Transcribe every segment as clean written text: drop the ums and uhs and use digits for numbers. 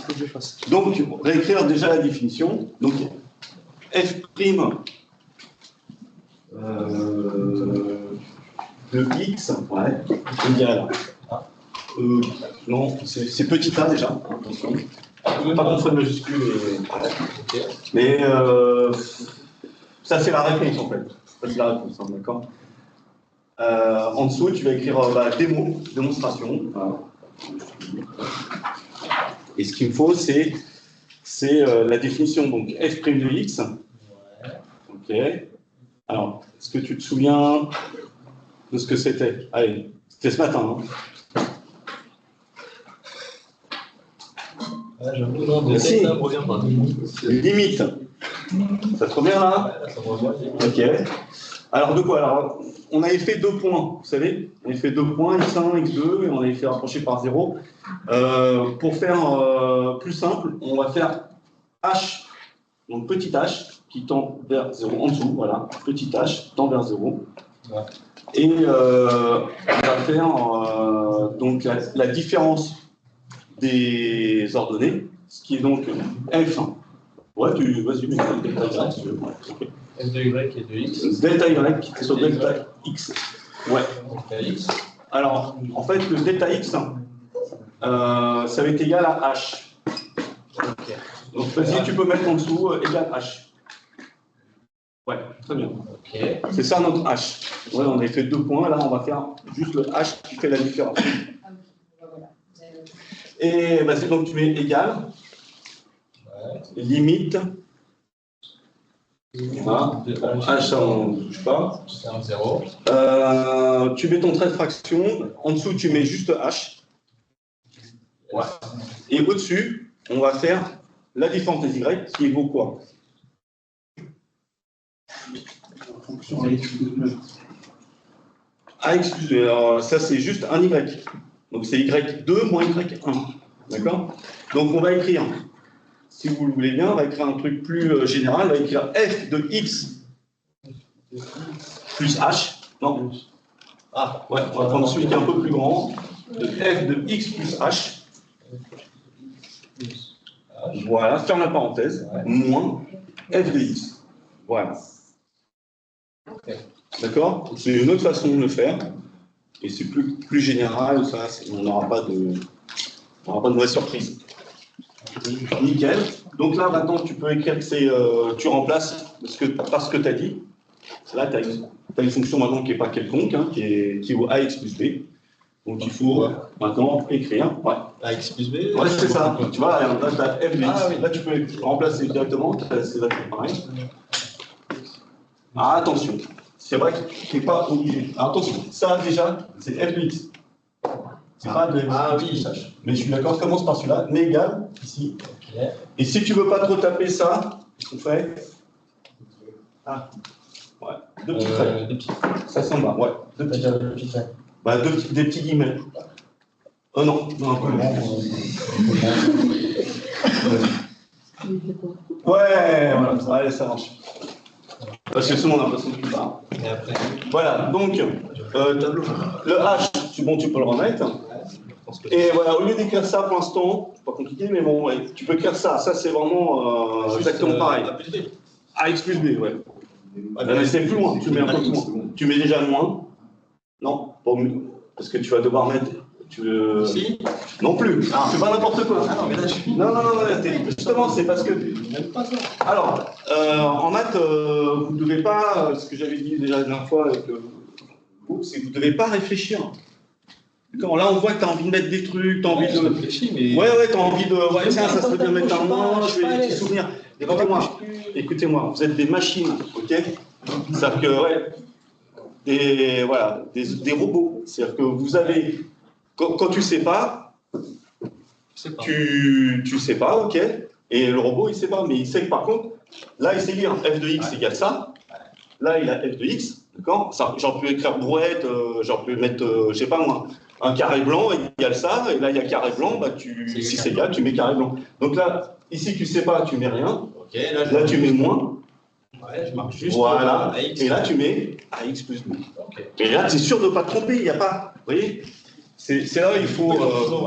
faut que je fasse? Donc, réécrire déjà la définition. Donc, f' de x, ouais, égal. Non, c'est petit a déjà, attention. Pas confondre majuscule et. Mais ça, c'est la réponse en fait. Ça, c'est la réponse, hein, d'accord. En dessous, tu vas écrire démo, démonstration. Voilà. Et ce qu'il me faut, c'est la définition. Donc, f' de x. Ok. Alors, est-ce que tu te souviens de ce que c'était? Allez, c'était ce matin. Hein. J'avoue, non, de tête, ça me revient pas. Limite. Ça te revient là? Ça me revient. Ok. Alors, de quoi? Alors, on avait fait 2 points, vous savez? On avait fait 2 points, x1, x2, et on avait fait rapprocher par 0. Pour faire plus simple, on va faire h, donc petit h, qui tend vers 0 en dessous, voilà, petit h tend vers 0. Ouais. Et on va faire donc la différence des ordonnées, ce qui est donc f1. Ouais, vas-y, mais delta y, si tu veux. Okay. F de y et de x. Delta y qui est sur delta x. Ouais. Delta x. Alors, en fait, le delta x, ça va être égal à h. Okay. Donc, vas-y, tu peux mettre en dessous égal h. Ouais, très bien. Okay. C'est ça notre h. Ouais, on a fait 2 points, là, on va faire juste le h qui fait la différence. Et bah, c'est donc tu mets égal. Limite. Voilà. H, ça, on ne touche pas. C'est un 0. Tu mets ton trait de fraction. En dessous, tu mets juste H. Ouais. Et au-dessus, on va faire la différence des Y qui vaut quoi? AX plus 2. Alors, ça, c'est juste un Y. Donc, c'est Y2 moins Y1. D'accord? Donc, on va écrire. Si vous le voulez bien, on va écrire un truc plus général. On va écrire f de x plus h. Non. Ah, ouais, on va prendre celui qui est un peu plus grand. De f de x plus h. Voilà, ferme la parenthèse. Moins f de x. Voilà. D'accord? C'est une autre façon de le faire. Et c'est plus général, ça, on n'aura pas de mauvaise surprise. Nickel. Donc là, maintenant, tu peux écrire que tu remplaces parce que tu as dit. Là, tu as une fonction maintenant qui n'est pas quelconque, hein, qui vaut ax plus b. Donc il faut maintenant écrire. Ouais. Ax plus b. Ouais, c'est ça. Tu vois, là, tu as f de x. Oui. Là, tu peux remplacer directement. C'est là pareil. Ah, attention. C'est vrai que tu n'es pas obligé. Alors, attention. Ça, déjà, c'est f de x. C'est pas de oui. Mais je suis d'accord, commence par celui-là, mais égal, ici. Okay. Et si tu veux pas trop taper ça, on fait. Ah, ouais, 2 petits traits. Ça s'en va, ouais. 2 petits traits. Bah, des petits guillemets. Oh non, un peu grand. Ouais, voilà, allez, ça marche. Parce que sinon, on a l'impression que tu pars. Et après. Voilà, donc, le H, bon, tu peux le remettre. Et voilà, au lieu d'écrire ça pour l'instant, c'est pas compliqué, mais bon, ouais, tu peux écrire ça. Ça, c'est vraiment exactement pareil. A plus B. AX plus B, ouais. Mais c'est plus loin, tu mets un peu plus loin. Tu mets déjà moins. Non, parce que tu vas devoir mettre. Si. Non plus. Ah, c'est pas n'importe quoi. Ah non, mais là, je suis. Non, justement, c'est parce que. Alors, en maths, vous ne devez pas, ce que j'avais dit déjà la dernière fois avec vous, c'est que vous ne devez pas réfléchir. D'accord, là, on voit que tu as envie de mettre des trucs, tu as envie de. Réfléchis, mais. Ouais, tu as envie de. Ouais, tiens, ça serait bien de mettre un moins, je fais des petits souvenirs. Écoutez-moi, vous êtes des machines, ok? C'est-à-dire que, ouais, des robots. C'est-à-dire que vous avez. Quand tu sais pas, tu sais pas, ok? Et le robot, il sait pas, mais il sait que par contre, là, il sait lire f de x égale ça. Là, il a f de x, d'accord? J'en peux écrire brouette, j'en peux mettre, je sais pas moi, un carré blanc égale ça, et là, il y a carré blanc, bah, si c'est égal, tu mets carré blanc. Donc là, ici, tu sais pas, tu mets rien. Okay, là tu mets moins. Ouais, je marque juste. Voilà. AX. Et là, tu mets AX plus B. Okay. Et là, tu es sûr de ne pas te tromper, il n'y a pas. Vous voyez? C'est là il faut.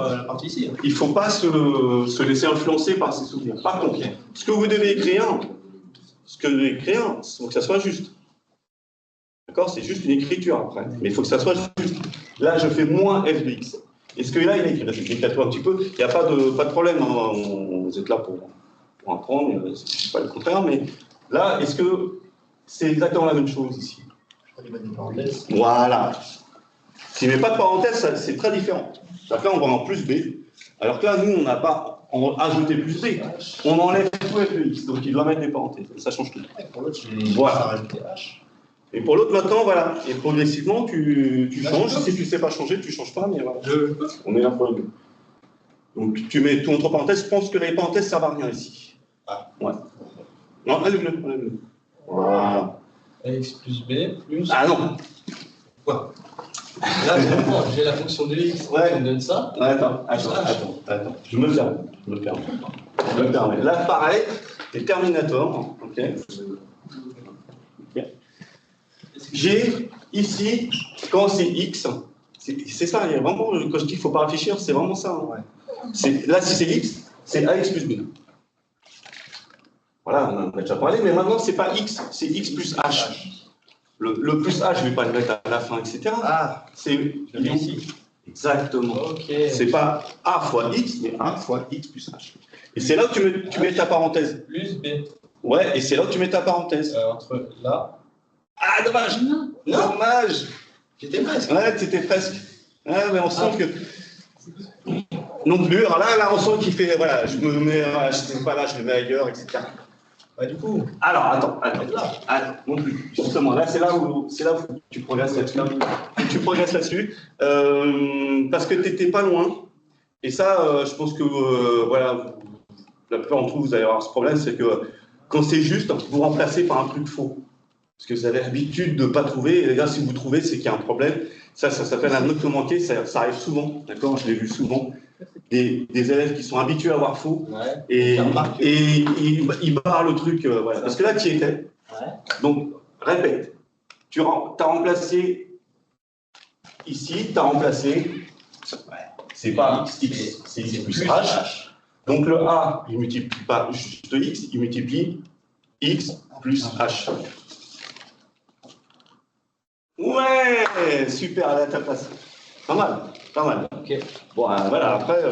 La partie ici. Il ne faut pas se laisser influencer par ses souvenirs. Par contre, ce que vous devez écrire, il faut que ça soit juste. D'accord? C'est juste une écriture après. Mais il faut que ça soit juste. Là, je fais moins f de x. Est-ce que là, il a écrit? Éclate-toi un petit peu. Il n'y a pas de problème. Hein. Vous êtes là pour apprendre. C'est pas le contraire. Mais là, est-ce que c'est exactement la même chose ici? Voilà. S'il ne met pas de parenthèse, c'est très différent. Là, on va en plus b. Alors que là, nous, on n'a pas ajouté plus b. On enlève tout f de x. Donc, il doit mettre des parenthèses. Ça change tout. Pour l'autre, voilà. rajouter h. Et pour l'autre, maintenant, voilà. Et progressivement, tu changes. Si tu ne sais pas changer, tu ne changes pas. Mais voilà. On est là pour le mieux. Donc, tu mets tout entre parenthèses. Je pense que les parenthèses ne servent à rien ici. Ah. Ouais. Non, enlève-le. Voilà. X plus b plus... Ah non. Quoi? Là, j'ai la fonction de x. Ouais. On me donne ça. Ouais, attends. Je me permets. Là, pareil, les Terminator. Ok. J'ai ici, quand c'est x, c'est ça, il y a vraiment, quand je dis qu'il ne faut pas réfléchir, c'est vraiment ça. Hein. Là, si c'est x, c'est ax plus b. Voilà, on en a déjà parlé, mais maintenant, c'est pas x, c'est x plus h. Le plus h, je ne vais pas le mettre à la fin, etc. Ah, c'est ici. Exactement. Okay. C'est pas a fois x, mais a fois x plus h. Et c'est là où tu mets ta parenthèse. Plus b. Ouais, et c'est là où tu mets ta parenthèse. Entre là. Ah, dommage. Non. Dommage. J'étais presque. Ouais, t'étais presque. Ouais, mais on sent que... Non plus. Alors là, on sent qu'il fait... Voilà, je me mets... je sais pas là, je le mets ailleurs, etc. Bah, du coup... Alors, attends. Non plus. Justement, là, c'est là où tu progresses là-dessus. Tu progresses là-dessus. Parce que t'étais pas loin. Et ça, je pense que, voilà, la plupart d'entre vous, vous allez avoir ce problème, c'est que quand c'est juste, vous remplacez par un truc faux. Parce que vous avez l'habitude de ne pas trouver, et là, si vous trouvez, c'est qu'il y a un problème. Ça s'appelle un note manqué, ça arrive souvent, d'accord? Je l'ai vu souvent. Des élèves qui sont habitués à avoir faux, ouais. et ils barrent le truc, voilà. Parce que là, tu y étais. Ouais. Donc, répète. Tu as remplacé ici, tu as remplacé, c'est pas x, c'est x plus h. Donc, le a, il ne multiplie pas juste x, il multiplie x plus h. Ouais, super, là, t'as passé. Pas mal. Okay. Bon, voilà, après,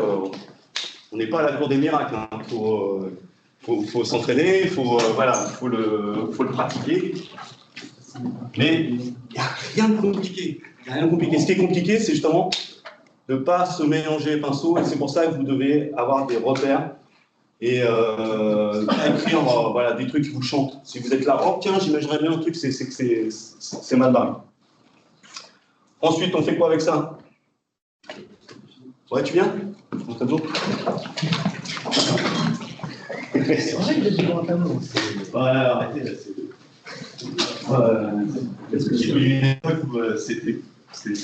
on n'est pas à la cour des miracles. Hein. Faut s'entraîner, voilà, faut le pratiquer. Mais il n'y a rien de compliqué. Ce qui est compliqué, c'est justement de ne pas se mélanger les pinceaux. Et c'est pour ça que vous devez avoir des repères et écrire voilà, des trucs qui vous chantent. Si vous êtes là, oh tiens, j'imaginerais bien un truc, c'est mal barré. Ensuite, on fait quoi avec ça? Ouais, tu viens? C'est vrai que j'ai du grand tableau. Ouais, arrêtez là. Parce que j'ai eu une époque où c'était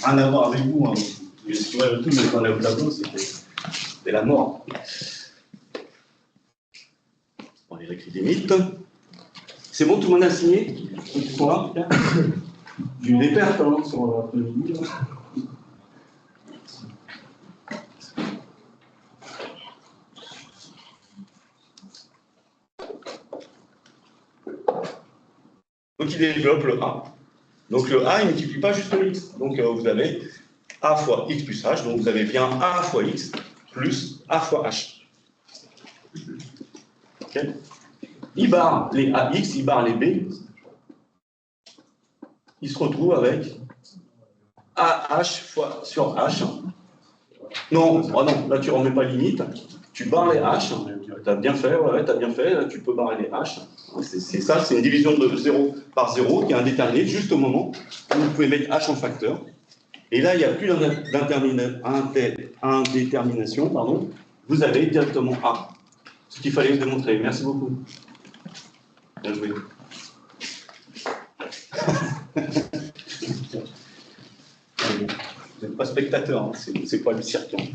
rien à voir avec vous. Hein. Mais tu vois, le tout, mais quand on est au tableau, c'était la mort. On les écrit des mythes. C'est bon, tout le monde a signé? Ils sont là? J'ai eu des pertes hein, sur l'après-midi. Donc il développe le A. Donc le A, il ne multiplie pas juste le x. Donc vous avez A fois x plus h. Donc vous avez bien A fois x plus A fois h. Okay. Il barre les AX, il barre les B. Il se retrouve avec AH fois sur H. Non, oh non, là tu ne remets pas limite. Tu barres les H. Tu as bien fait, ouais, tu as bien fait. Là, tu peux barrer les H. C'est ça, c'est une division de 0 par 0 qui est indéterminée juste au moment où vous pouvez mettre H en facteur. Et là, il n'y a plus d'indétermination, pardon. Vous avez directement A. Ce qu'il fallait démontrer. Merci beaucoup. Bien joué. Vous n'êtes pas spectateur, hein. C'est pas le cirque. Hein.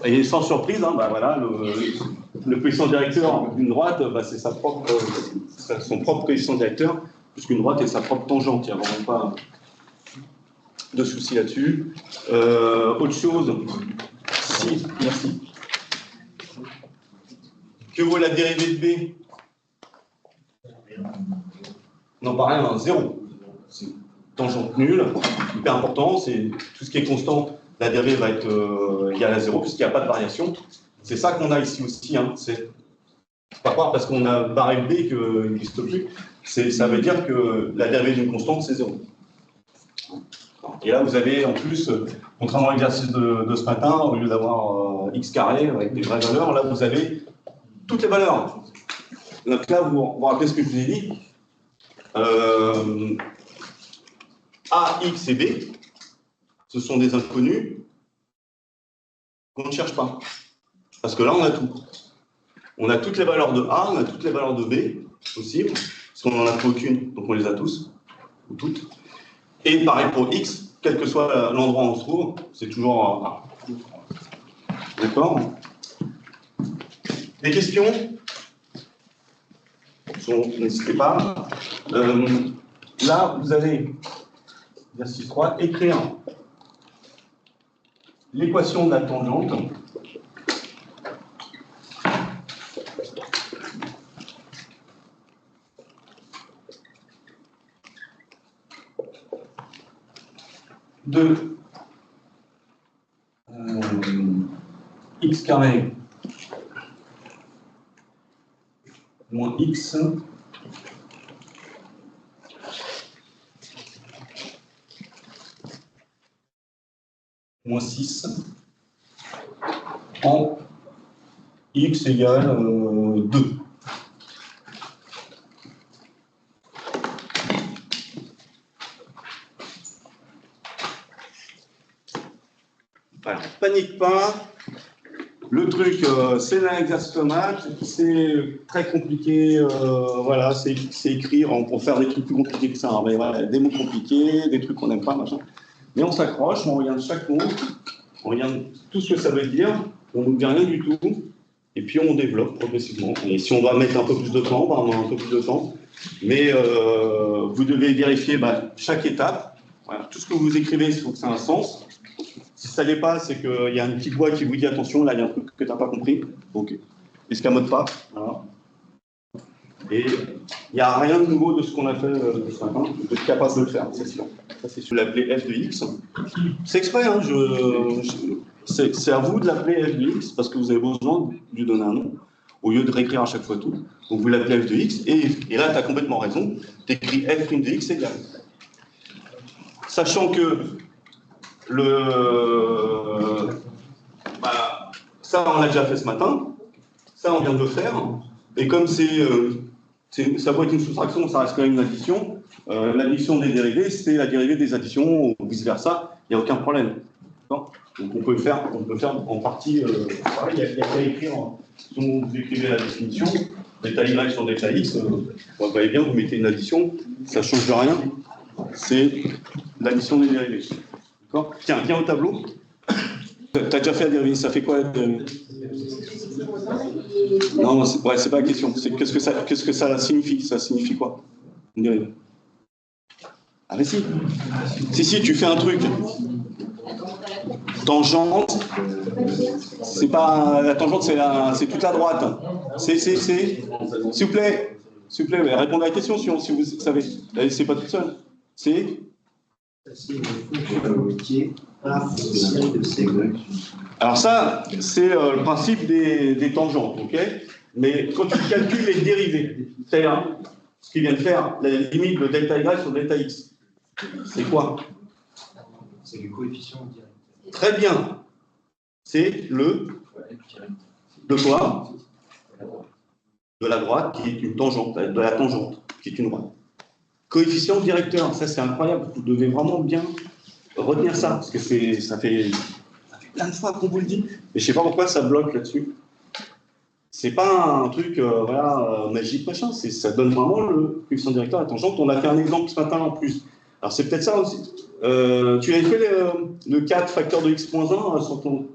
Et sans surprise, hein, bah voilà, le coefficient directeur d'une droite, bah c'est son propre coefficient directeur puisqu'une droite est sa propre tangente, il n'y a vraiment pas de souci là-dessus. Autre chose, si, merci. Que vaut la dérivée de B? Non, pas rien, 0. C'est tangente nulle, hyper important, c'est tout ce qui est constant, la dérivée va être égale à 0, puisqu'il n'y a pas de variation. C'est ça qu'on a ici aussi, hein. C'est pas croire parce qu'on a barré le B qu'il n'existe plus. Ça veut dire que la dérivée d'une constante, c'est 0. Et là, vous avez en plus, contrairement à l'exercice de ce matin, au lieu d'avoir x carré avec des vraies valeurs, là, vous avez toutes les valeurs. Donc là, vous vous rappelez ce que je vous ai dit. A, X et B, ce sont des inconnus qu'on ne cherche pas. Parce que là, on a tout. On a toutes les valeurs de A, on a toutes les valeurs de B, possibles, parce qu'on n'en a plus aucune, donc on les a tous, ou toutes. Et pareil pour X, quel que soit l'endroit où on se trouve, c'est toujours A. D'accord? Des questions? N'hésitez pas. Là, vous allez, exercice 3, écrire l'équation de la tangente. De x carré moins x moins 6 en x égale 2. Voilà, panique pas. Le truc, c'est un exercice de maths, c'est très compliqué, voilà, c'est écrit, on peut faire des trucs plus compliqués que ça, hein, mais voilà, des mots compliqués, des trucs qu'on n'aime pas, machin. Mais on s'accroche, on regarde chaque mot, on regarde tout ce que ça veut dire, on ne nous dit rien du tout, et puis on développe progressivement. Et si on doit mettre un peu plus de temps, bah, on a un peu plus de temps. Mais vous devez vérifier chaque étape. Voilà, tout ce que vous écrivez, il faut que ça ait un sens. Si ça n'est pas, c'est qu'il y a une petite voix qui vous dit attention, là il y a un truc que tu n'as pas compris. Donc, escamote pas. Voilà. Et il n'y a rien de nouveau de ce qu'on a fait ce matin. Vous êtes capable de le faire, c'est sûr. Ça, c'est sûr. L'appeler f de x. C'est exprès, hein, c'est à vous de l'appeler f de x parce que vous avez besoin de lui donner un nom au lieu de réécrire à chaque fois tout. Donc vous l'appelez f de x et là tu as complètement raison. Tu écris f' de x égale. Sachant que ça on l'a déjà fait ce matin, ça on vient de le faire, et comme ça peut être une soustraction, ça reste quand même une addition, l'addition des dérivés, c'est la dérivée des additions, ou vice-versa, il n'y a aucun problème. Donc on peut le faire en partie, il y a qu'à écrire, si vous écrivez la définition, delta y sur delta x, vous voyez bien, vous mettez une addition, ça ne change rien, c'est l'addition des dérivés. D'accord ? Tiens, viens au tableau. Tu as déjà fait la dérivée, ça fait quoi Non, c'est pas la question. Qu'est-ce que ça signifie? Ça signifie quoi? Une dérivée. Ah mais si. Si, tu fais un truc. Tangente. C'est pas la tangente, c'est toute la droite. S'il vous plaît, répondez à la question si vous savez. C'est pas toute seule. C'est alors ça, c'est le principe des tangentes, ok? Mais quand tu calcules les dérivés, c'est-à-dire ce qu'il vient de faire, la limite de delta y sur delta x, c'est quoi? C'est le coefficient direct. Très bien. C'est de quoi? De la droite qui est une tangente, de la tangente qui est une droite. Coefficient directeur, ça c'est incroyable, vous devez vraiment bien retenir ça, parce que ça fait plein de fois qu'on vous le dit, mais je sais pas pourquoi ça bloque là-dessus. C'est pas un truc magique machin, ça donne vraiment le coefficient directeur à la tangente. On a fait un exemple ce matin en plus. Alors c'est peut-être ça aussi. Tu avais fait le 4 facteur de x-1 sur ton...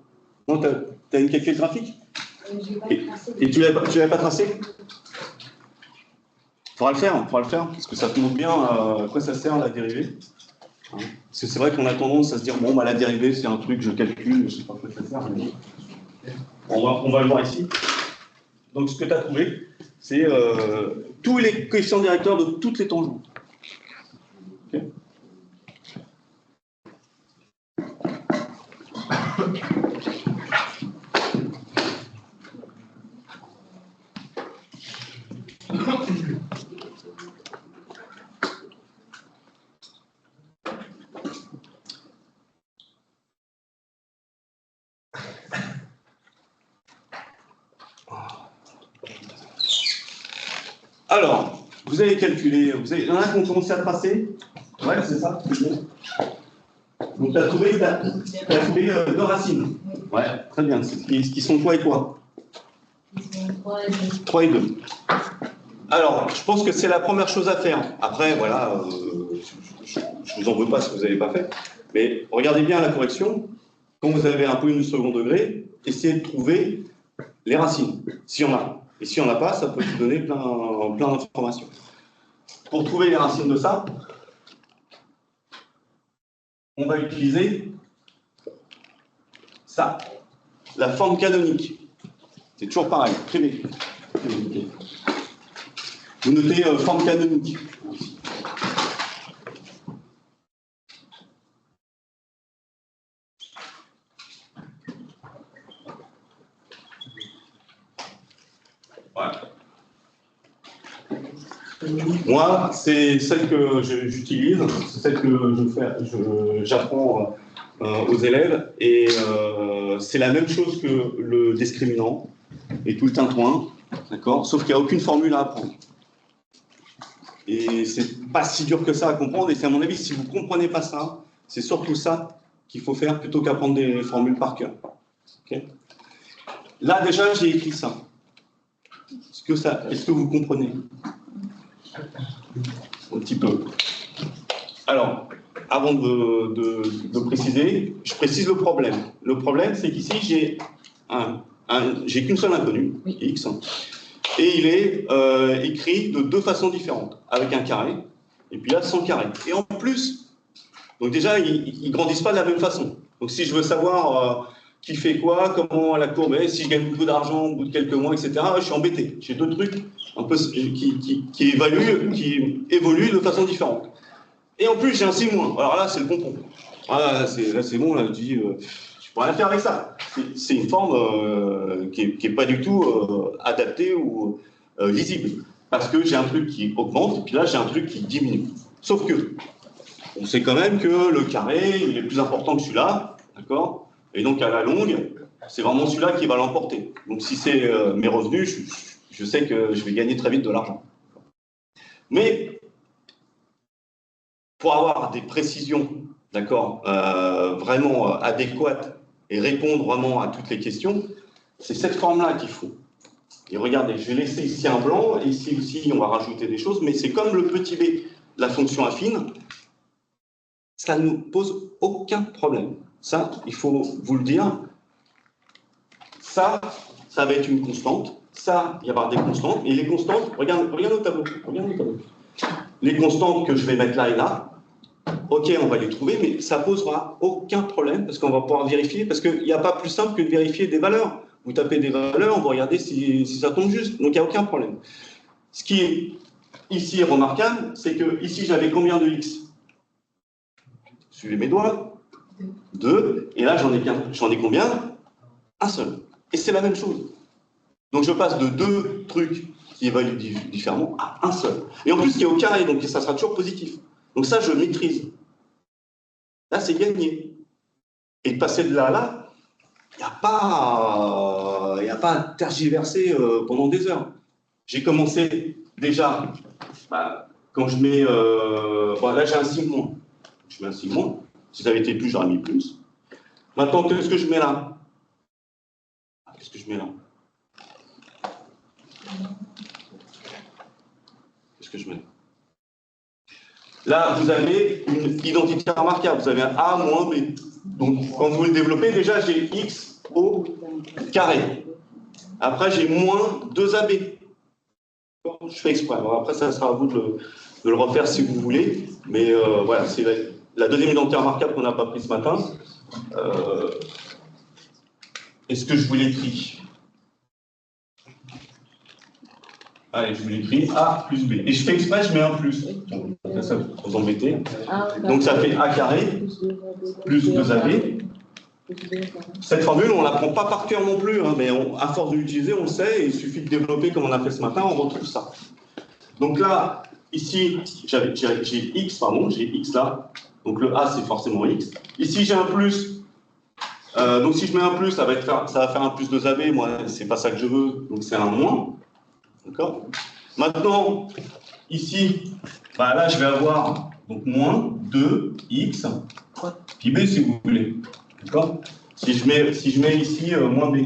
Non, tu as une calcul graphique? Et tu l'avais pas tracé? le faire, parce que ça te montre bien à quoi ça sert la dérivée. Hein. Parce que c'est vrai qu'on a tendance à se dire, bon, bah, la dérivée, c'est un truc, je calcule, je sais pas quoi ça sert. Mais... On va le voir ici. Donc, ce que tu as trouvé, c'est tous les coefficients directeurs de toutes les tangentes. Okay. Alors, vous avez calculé, il y en a qui ont commencé à tracer. Ouais, c'est ça. Donc, tu as trouvé, deux racines. Ouais, très bien. Qui sont quoi et quoi? 3 et 2. Alors, je pense que c'est la première chose à faire. Après, voilà, je ne vous en veux pas si vous n'avez pas fait. Mais regardez bien la correction. Quand vous avez un peu une second degré, essayez de trouver les racines, s'il y en a. Et s'il n'y en a pas, ça peut vous donner plein d'informations. Pour trouver les racines de ça, on va utiliser ça, la forme canonique. C'est toujours pareil, privé. Vous notez forme canonique. Voilà. Moi, c'est celle que j'utilise, c'est celle que j'apprends aux élèves, et c'est la même chose que le discriminant et tout le tintouin, d'accord, sauf qu'il n'y a aucune formule à apprendre. Et c'est pas si dur que ça à comprendre, et c'est à mon avis, si vous ne comprenez pas ça, c'est surtout ça qu'il faut faire plutôt qu'apprendre des formules par cœur. Okay. Là, déjà, j'ai écrit ça. Est-ce que vous comprenez? Un petit peu. Alors, avant de préciser, je précise le problème. Le problème, c'est qu'ici, j'ai qu'une seule inconnue, x, et il est écrit de deux façons différentes, avec un carré, et puis là, sans carré. Et en plus, donc déjà, ils ne grandissent pas de la même façon. Donc si je veux savoir qui fait quoi, comment la courbe est, si je gagne beaucoup d'argent au bout de quelques mois, etc., je suis embêté. J'ai deux trucs un peu qui évoluent de façon différente. Et en plus, j'ai un signe moins. Alors là, c'est le pompon. Ah, là, c'est bon, là, je dis, je pourrais rien faire avec ça. C'est une forme qui n'est pas du tout adaptée ou lisible. Parce que j'ai un truc qui augmente, et puis là, j'ai un truc qui diminue. Sauf que, on sait quand même que le carré, il est plus important que celui-là, d'accord? Et donc, à la longue, c'est vraiment celui-là qui va l'emporter. Donc, si c'est mes revenus, je sais que je vais gagner très vite de l'argent. Mais, pour avoir des précisions, d'accord, vraiment adéquates et répondre vraiment à toutes les questions, c'est cette forme-là qu'il faut. Et regardez, je vais laisser ici un blanc, et ici aussi, on va rajouter des choses, mais c'est comme le petit b de la fonction affine, ça ne nous pose aucun problème. Ça, il faut vous le dire. Ça va être une constante. Ça, il va y avoir des constantes. Et les constantes, regarde au tableau. Les constantes que je vais mettre là et là, ok, on va les trouver, mais ça ne posera aucun problème, parce qu'on va pouvoir vérifier, parce qu'il n'y a pas plus simple que de vérifier des valeurs. Vous tapez des valeurs, on va regarder si ça tombe juste. Donc, il n'y a aucun problème. Ce qui est ici remarquable, c'est que ici, j'avais combien de x? Suivez mes doigts. 2, et là j'en ai combien? Un seul. Et c'est la même chose. Donc je passe de deux trucs qui évaluent différemment à un seul. Et en plus, il est au carré, donc ça sera toujours positif. Donc ça, je maîtrise. Là, c'est gagné. Et de passer de là à là, il n'y a pas à tergiverser pendant des heures. J'ai commencé déjà, quand je mets... là, j'ai un signe moins. Je mets un signe moins. Si ça avait été plus, j'aurais mis plus. Maintenant, qu'est-ce que je mets là? Qu'est-ce que je mets là? Qu'est-ce que je mets là? Vous avez une identité remarquable. Vous avez un A moins B. Donc, quand vous le développez, déjà, j'ai X au carré. Après, j'ai moins 2AB. Je fais exprès. Alors après, ça sera à vous de le refaire si vous voulez. Mais voilà, c'est la deuxième identité remarquable qu'on n'a pas prise ce matin. Est-ce que je vous l'écris? Allez, je vous l'écris A plus B. Et je fais exprès, je mets un plus. Ça vous embêter. Donc ça fait A carré plus 2AB. Cette formule, on ne la prend pas par cœur non plus, hein, mais à force de l'utiliser, on le sait, et il suffit de développer comme on a fait ce matin, on retrouve ça. Donc là, ici, j'ai X, pardon, j'ai X là. Donc le A, c'est forcément X. Ici, j'ai un plus. Donc si je mets un plus, ça va faire un plus 2AB. Moi, c'est pas ça que je veux, donc c'est un moins. D'accord? Maintenant, ici, bah là, je vais avoir donc moins 2x, puis B si vous voulez. D'accord? Si je mets ici moins B.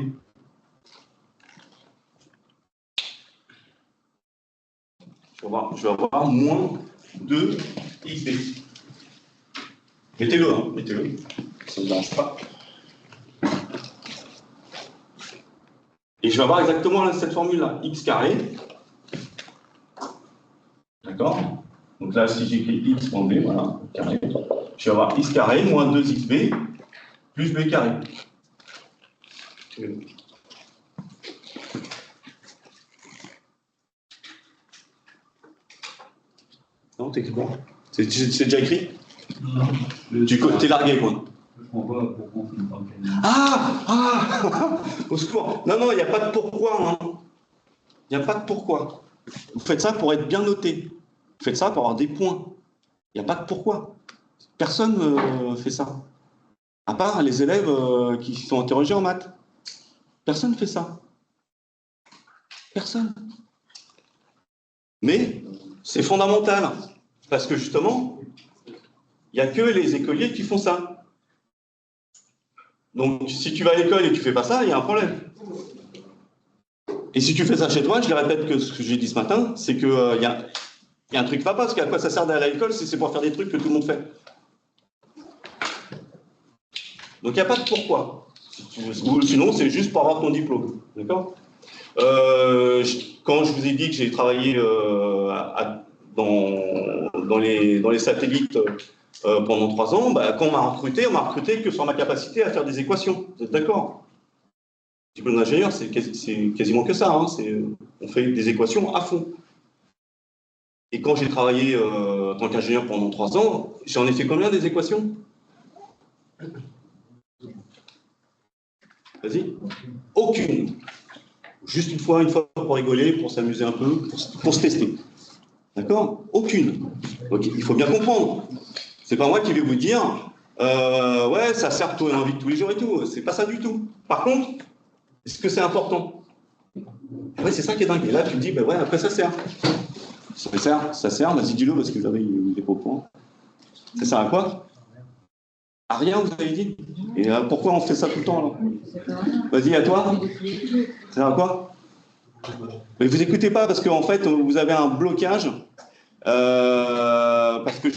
Je vais avoir moins 2xb. Mettez-le, hein, mettez-le. Ça ne me dérange pas. Et je vais avoir exactement cette formule-là, x carré. D'accord? Donc là, si j'écris x moins b, voilà, carré, je vais avoir x carré moins 2xb plus b carré. Non, t'écris pas. C'est déjà écrit? Non. T'es largué, quoi. On voit pourquoi on finit par gagner. Ah au secours. Non, il n'y a pas de pourquoi. Hein. Il n'y a pas de pourquoi. Vous faites ça pour être bien noté. Vous faites ça pour avoir des points. Il n'y a pas de pourquoi. Personne ne fait ça. À part les élèves qui sont interrogés en maths. Personne ne fait ça. Personne. Mais c'est fondamental. Parce que justement, il n'y a que les écoliers qui font ça. Donc, si tu vas à l'école et que tu ne fais pas ça, il y a un problème. Et si tu fais ça chez toi, je le répète que ce que j'ai dit ce matin, c'est qu'il y a un truc qui va pas, parce qu'à quoi ça sert d'aller à l'école, c'est pour faire des trucs que tout le monde fait. Donc, il n'y a pas de pourquoi. Ou sinon, c'est juste pour avoir ton diplôme. D'accord? Quand je vous ai dit que j'ai travaillé dans les satellites pendant 3 ans, bah, quand on m'a recruté que sur ma capacité à faire des équations. Vous êtes d'accord? Le diplôme d'ingénieur, c'est quasiment que ça. Hein. On fait des équations à fond. Et quand j'ai travaillé en tant qu'ingénieur pendant 3 ans, j'en ai fait combien des équations? Vas-y. Aucune. Juste une fois pour rigoler, pour s'amuser un peu, pour se tester. D'accord? Aucune. Donc, il faut bien comprendre. C'est pas moi qui vais vous dire ouais, ça sert dans la vie de tous les jours et tout. C'est pas ça du tout. Par contre, est-ce que c'est important? Ouais, c'est ça qui est dingue. Et là, tu te dis, ben ouais, après ça sert. Ça sert, vas-y, dis-le parce que j'avais des pas au point. Ça sert à quoi? À rien, vous avez dit? Et pourquoi on fait ça tout le temps, alors? Vas-y, à toi. Ça sert à quoi? Mais vous écoutez pas parce qu'en fait, vous avez un blocage. Parce que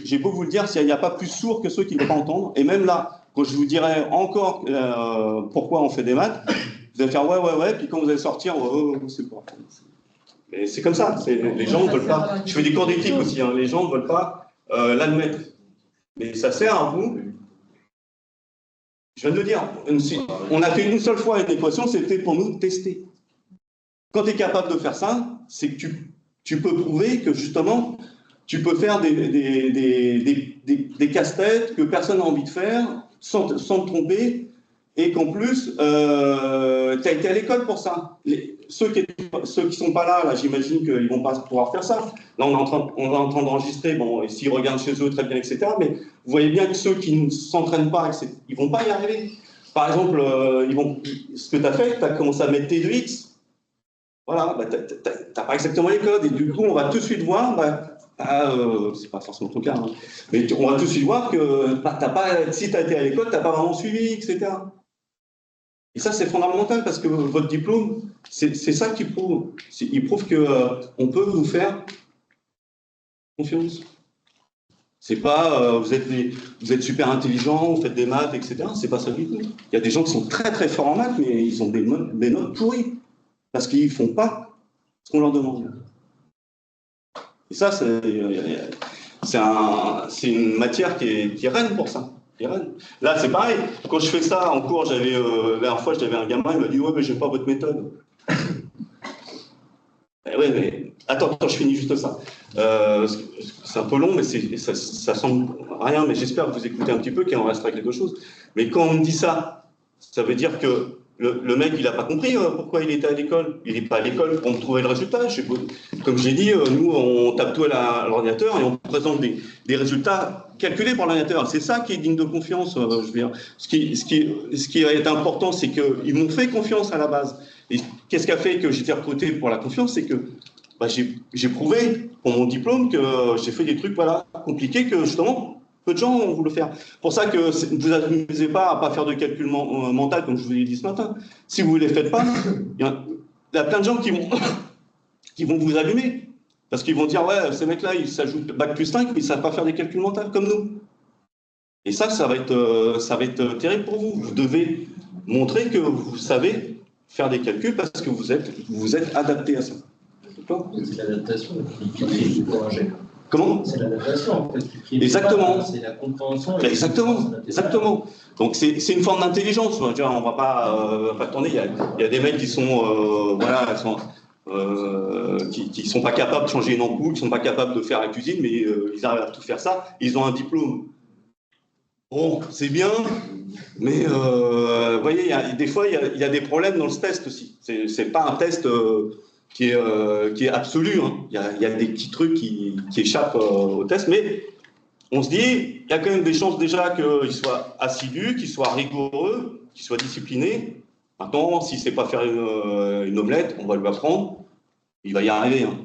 j'ai beau vous le dire, il n'y a pas plus sourd que ceux qui ne veulent pas entendre. Et même là, quand je vous dirai encore pourquoi on fait des maths, vous allez faire ouais, puis quand vous allez sortir, c'est pas. Mais c'est comme ça. Les gens ne veulent pas. Je fais des cours d'éthique aussi. Hein, les gens ne veulent pas l'admettre. Mais ça sert à vous. Je viens de le dire. On a fait une seule fois une équation, c'était pour nous tester. Quand tu es capable de faire ça, c'est que tu peux prouver que justement, tu peux faire des casse-têtes que personne n'a envie de faire sans te tromper et qu'en plus, tu as été à l'école pour ça. Ceux qui ne sont pas là, j'imagine qu'ils ne vont pas pouvoir faire ça. Là, on est en train d'enregistrer, bon, et s'ils regardent chez eux, très bien, etc. Mais vous voyez bien que ceux qui ne s'entraînent pas, ils ne vont pas y arriver. Par exemple, ce que tu as fait, tu as commencé à mettre T de X. Voilà, bah, tu n'as pas exactement les codes, et du coup, on va tout de suite voir, c'est pas forcément ton cas, hein, mais on va tout de suite voir que si tu as été à l'école, tu n'as pas vraiment suivi, etc. Et ça, c'est fondamental parce que votre diplôme, c'est ça qu'il prouve. Il prouve qu'on peut vous faire confiance. C'est pas vous êtes super intelligent, vous faites des maths, etc. C'est pas ça du tout. Il y a des gens qui sont très très forts en maths, mais ils ont des notes pourries. Parce qu'ils ne font pas ce qu'on leur demande. Et ça, c'est une matière qui est reine pour ça. Qui est reine. Là, c'est pareil. Quand je fais ça en cours, la dernière fois, j'avais un gamin, il m'a dit « Ouais, mais j'aime pas votre méthode. » Oui, mais attends, je finis juste ça. C'est un peu long, mais ça semble rien, mais j'espère que vous écoutez un petit peu, qu'il en restera quelque chose. Mais quand on me dit ça, ça veut dire que le mec, il n'a pas compris pourquoi il était à l'école. Il n'est pas à l'école pour me trouver le résultat. Comme j'ai dit, nous, on tape tout à l'ordinateur et on présente des résultats calculés par l'ordinateur. C'est ça qui est digne de confiance. Je veux dire. Ce qui est important, c'est qu'ils m'ont fait confiance à la base. Et qu'est-ce qui a fait que j'étais recruté pour la confiance? C'est que j'ai prouvé pour mon diplôme que j'ai fait des trucs compliqués que justement peu de gens ont voulu faire. Pour ça que vous ne vous amusez pas à pas faire de calcul mental comme je vous l'ai dit ce matin. Si vous ne les faites pas, il y a plein de gens qui vont vous allumer. Parce qu'ils vont dire, ouais, ces mecs-là, ils s'ajoutent bac plus 5, mais ils ne savent pas faire des calculs mentaux comme nous. Et ça va être terrible pour vous. Vous devez montrer que vous savez faire des calculs parce que vous êtes adapté à ça. C'est l'adaptation qui est découragée. Comment? C'est l'adaptation en fait. Exactement. C'est la compréhension. Exactement. Donc c'est une forme d'intelligence. On va pas tourner. Il y a des mecs qui sont qui sont pas capables de changer une ampoule, qui sont pas capables de faire la cuisine, mais ils arrivent à tout faire ça. Ils ont un diplôme. Bon, c'est bien, mais vous voyez, des fois il y a des problèmes dans ce test aussi. C'est pas un test qui est absolu. Hein. Il y a des petits trucs qui échappent au test, mais on se dit, il y a quand même des chances déjà qu'il soit assidu, qu'il soit rigoureux, qu'il soit discipliné. Maintenant, si c'est pas faire une omelette, on va lui apprendre. Il va y arriver. Hein.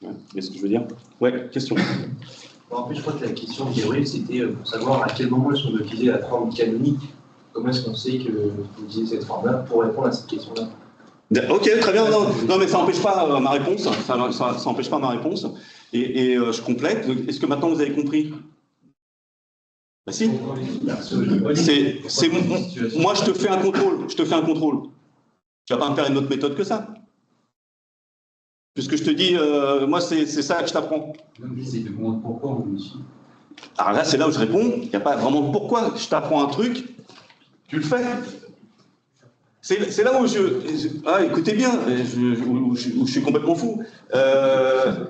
Ouais, vous voyez ce que je veux dire? Ouais, question. En plus, je crois que la question de Gabriel, c'était pour savoir à quel moment est-ce qu'on doit utiliser la forme canonique. Comment est-ce qu'on sait que vous utilisez cette forme-là pour répondre à cette question-là? Ok, très bien. Non, mais ça n'empêche pas ma réponse. Ça n'empêche pas ma réponse. Et je complète. Est-ce que maintenant vous avez compris? Bah si. Moi, je te fais un contrôle. Tu vas pas me faire une autre méthode que ça. Puisque je te dis, moi, c'est ça que je t'apprends. J'essaie de comprendre pourquoi on dit. Alors là, c'est là où je réponds. Il n'y a pas vraiment de pourquoi. Je t'apprends un truc, tu le fais. C'est là où écoutez bien, où je suis complètement fou.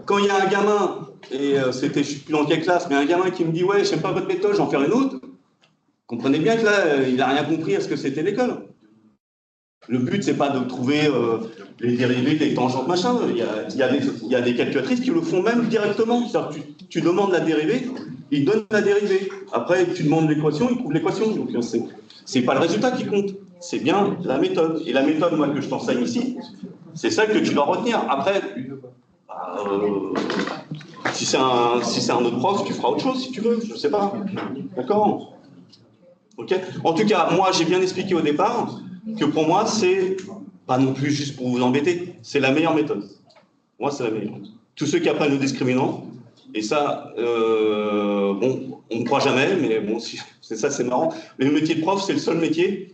Quand il y a un gamin, et je ne sais plus dans quelle classe, mais un gamin qui me dit « Ouais, je n'aime pas votre méthode, j'en faire une autre », comprenez bien que là, il n'a rien compris à ce que c'était l'école. Le but, c'est pas de trouver les dérivés, les tangentes, machin. Il y a des calculatrices qui le font même directement. Tu demandes la dérivée, ils donnent la dérivée. Après, tu demandes l'équation, ils trouvent l'équation. Donc, c'est pas le résultat qui compte, c'est bien la méthode. Et la méthode, moi, que je t'enseigne ici, c'est celle que tu dois retenir. Après, si c'est un autre prof, tu feras autre chose si tu veux, je sais pas. D'accord? Ok. En tout cas, moi, j'ai bien expliqué au départ que pour moi, c'est pas non plus juste pour vous embêter, c'est la meilleure méthode. Moi, c'est la meilleure. Tous ceux qui apprennent le discriminant, et ça, bon, on ne croit jamais, mais bon, c'est ça, c'est marrant. Mais le métier de prof, c'est le seul métier,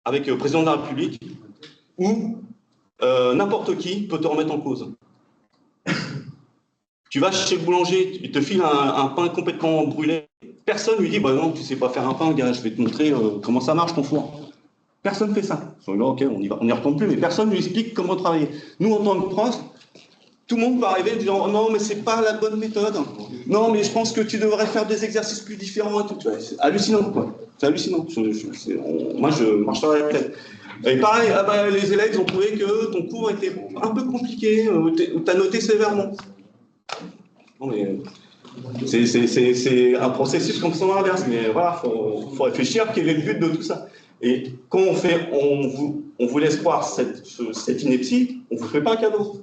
avec le président de la République, où n'importe qui peut te remettre en cause. Tu vas chez le boulanger, il te file un pain complètement brûlé. Personne lui dit, bah non, tu sais pas faire un pain, gars, je vais te montrer comment ça marche ton four. Personne ne fait ça. Ok, on n'y retourne plus, mais personne ne lui explique comment travailler. Nous, en tant que prof, tout le monde va arriver en disant non, mais c'est pas la bonne méthode. Non, mais je pense que tu devrais faire des exercices plus différents. C'est hallucinant, quoi. C'est hallucinant. Moi, je marche sur la tête. Et pareil, les élèves ont trouvé que ton cours était un peu compliqué, tu as noté sévèrement. Non, mais c'est un processus comme ça l'inverse, mais voilà, faut réfléchir quel est le but de tout ça. Et quand on vous laisse croire cette ineptie, on ne vous fait pas un cadeau.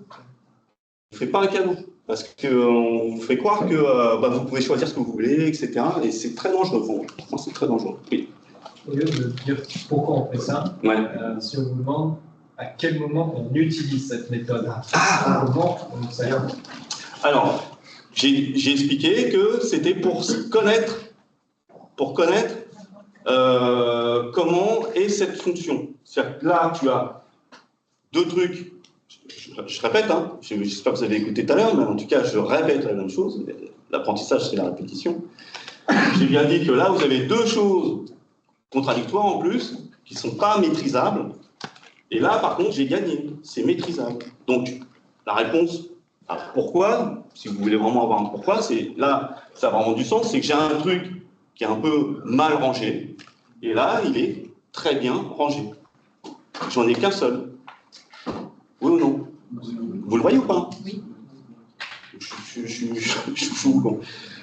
On ne fait pas un cadeau. Parce qu'on vous fait croire que vous pouvez choisir ce que vous voulez, etc. Et c'est très dangereux pour moi. Moi, c'est très dangereux. Oui. Au lieu de dire pourquoi on fait ça, Ouais. Si on vous demande à quel moment on utilise cette méthode, Alors, j'ai expliqué que c'était pour connaître comment est cette fonction. C'est-à-dire que là, tu as deux trucs. je répète, hein, j'espère que vous avez écouté tout à l'heure, mais en tout cas, je répète la même chose. L'apprentissage, c'est la répétition. J'ai bien dit que là, vous avez deux choses contradictoires en plus, qui ne sont pas maîtrisables. Et là, par contre, j'ai gagné. C'est maîtrisable. Donc, la réponse à pourquoi, si vous voulez vraiment avoir un pourquoi, c'est là, ça a vraiment du sens, c'est que j'ai un truc qui est un peu mal rangé, et là, il est très bien rangé. J'en ai qu'un seul. Oui ou non? Vous le voyez ou pas? Oui. Je suis fou. Bon.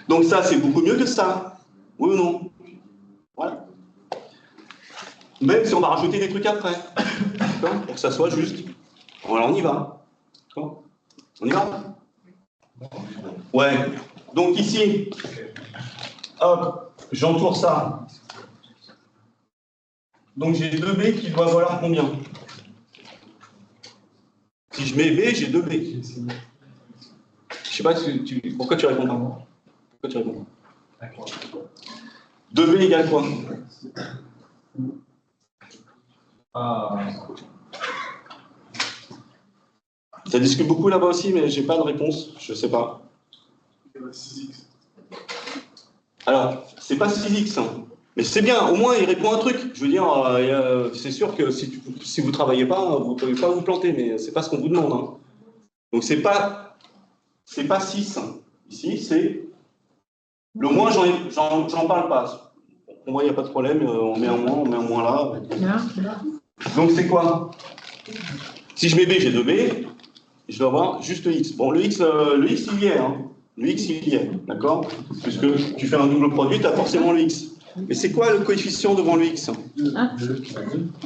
Donc ça, c'est beaucoup mieux que ça. Oui ou non? Voilà. Même si on va rajouter des trucs après. Pour que ça soit juste. Alors on y va. On y va? Ouais. Donc ici, hop, j'entoure ça. Donc j'ai 2B qui doit valoir combien? Si je mets B, j'ai 2B. Je sais pas pourquoi tu réponds pas. Pourquoi tu réponds pas? 2B égale quoi? Ça discute beaucoup là-bas aussi, mais j'ai pas de réponse. Je sais pas. 6x. Alors, c'est pas 6x, hein. Mais c'est bien, au moins il répond un truc. Je veux dire, c'est sûr que si vous travaillez pas, vous ne pouvez pas vous planter, mais c'est pas ce qu'on vous demande. Hein. Donc c'est pas 6. Hein. Ici, c'est le moins, j'en parle pas. Pour moi, il n'y a pas de problème, on met un moins là. Donc c'est quoi? Si je mets B, j'ai 2B, je dois avoir juste X. Bon, le X il y est. Hein. Le X, il y est, d'accord? Puisque tu fais un double produit, tu as forcément le X. Mais c'est quoi le coefficient devant le X?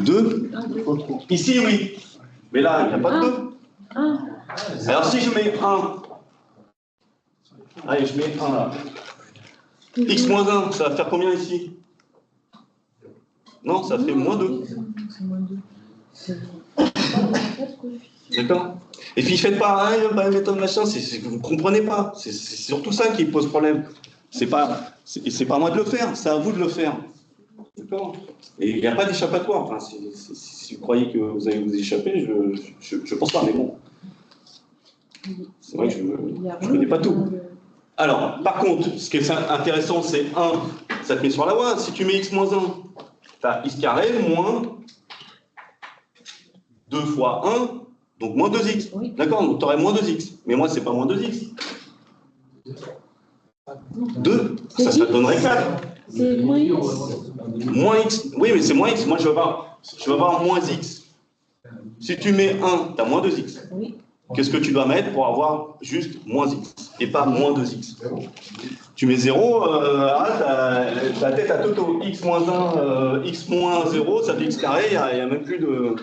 2. Ici, oui. Mais là, il n'y a pas de 2. Alors, si je mets 1, allez, je mets 1 là. X moins 1, ça va faire combien ici? Non, ça fait moins 2. D'accord? Et puis, faites pas, méthode machin, vous ne comprenez pas. C'est surtout ça qui pose problème. C'est pas à moi de le faire, c'est à vous de le faire. D'accord? Et il n'y a pas d'échappatoire. Enfin, si vous croyez que vous allez vous échapper, je pense pas, mais bon. C'est vrai que je ne connais pas tout. Alors, par contre, ce qui est intéressant, c'est 1, ça te met sur la voie. Si tu mets x moins 1, tu as x carré moins 2 fois 1, donc moins 2x. Oui. D'accord, donc tu aurais moins 2x. Mais moi, c'est pas moins 2x. 2, ça donnerait 4. C'est moins x. Moins x. Oui, mais c'est moins x. Moi, je vais avoir moins x. Si tu mets 1, tu as moins 2x. Oui. Qu'est-ce que tu dois mettre pour avoir juste moins x et pas moins 2x? Tu mets 0, ta tête à toto. X moins 1, x moins 0, ça fait x carré, il n'y a même plus de...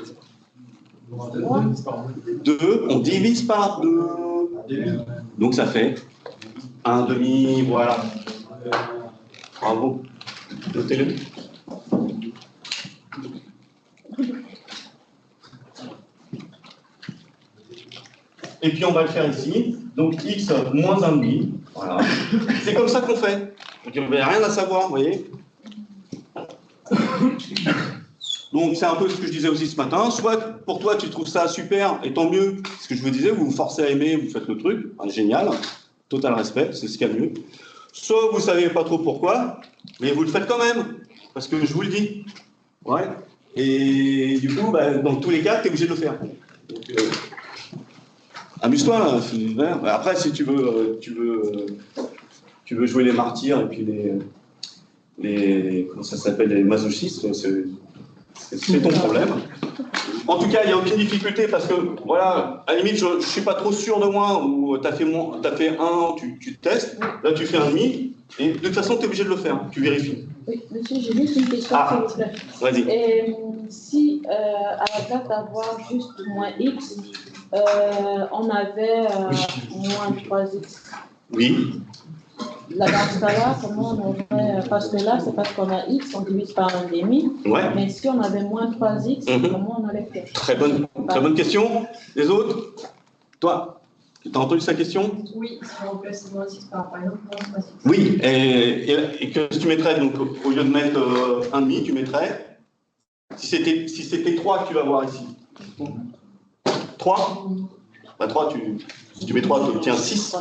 2, on divise par 2. Donc ça fait 1 demi, voilà. Bravo. Notez-le. Et puis on va le faire ici. Donc x moins 1 demi. Voilà. C'est comme ça qu'on fait. Donc il n'y a rien à savoir, vous voyez. Donc c'est un peu ce que je disais aussi ce matin. Soit pour toi tu trouves ça super, et tant mieux. Ce que je vous disais, vous vous forcez à aimer, vous faites le truc. Génial. Total respect, c'est ce qu'il y a de mieux. Soit vous ne savez pas trop pourquoi, mais vous le faites quand même. Parce que je vous le dis. Ouais. Et du coup, dans tous les cas, tu es obligé de le faire. Donc, amuse-toi là. Après, si tu veux jouer les martyrs et puis les comment ça s'appelle, les masochistes, c'est ton problème. En tout cas, il n'y a aucune difficulté parce que, voilà, à la limite, je ne suis pas trop sûr de moi, ou tu as fait 1, tu testes, là tu fais 1,5, et de toute façon, tu es obligé de le faire, tu vérifies. Oui, monsieur, j'ai juste une question, s'il vous plaît. Vas-y. Si, à la place d'avoir juste moins x, on avait moins 3x. Oui. Là, dans ce cas-là, comment on aurait... Parce que là, c'est parce qu'on a x, on divise par 1,5. Ouais. Mais si on avait moins 3x, comment on allait faire? Très bonne question. Les autres? Toi, tu as entendu sa question? Oui, si on remplace moins x par exemple moins 3x. Oui, et que tu mettrais, donc au lieu de mettre 1,5, tu mettrais, si c'était 3 que tu vas voir ici. 3. Bah 3, si tu mets 3, tu obtiens 6.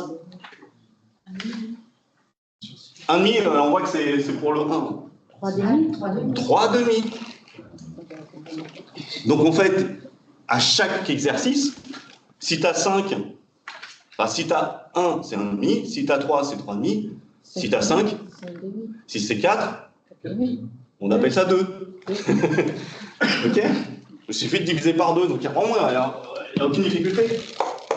1,5, on voit que c'est pour le 1. 3,5. 3,5. Donc en fait, à chaque exercice, si tu as 5, bah, si tu as 1, c'est 1,5. Si tu as 3, c'est 3,5. Si tu as 5, si c'est 4, on appelle ça 2. Ok? Il suffit de diviser par 2. Donc il n'y a aucune difficulté.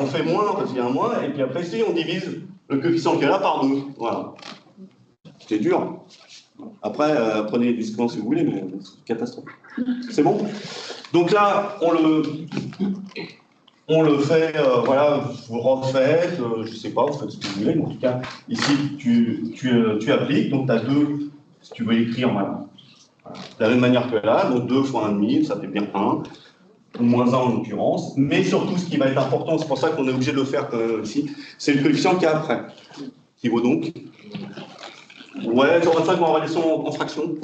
On fait moins parce qu'il y a un moins. Et puis après, si on divise le coefficient qu'il y a là par 2. Voilà. C'est dur. Après, prenez les discours si vous voulez, mais c'est une catastrophe. C'est bon? Donc là, on le fait, voilà, vous refaites, je sais pas, vous faites ce que vous voulez, mais en tout cas, ici, tu appliques, donc tu as 2, si tu veux écrire, voilà. De la même manière que là, donc 2 fois 1,5, ça fait bien 1, ou moins 1 en l'occurrence, mais surtout, ce qui va être important, c'est pour ça qu'on est obligé de le faire ici, c'est le coefficient qu'il y a après, qui vaut donc, ouais, 0,25, on va aller en fraction,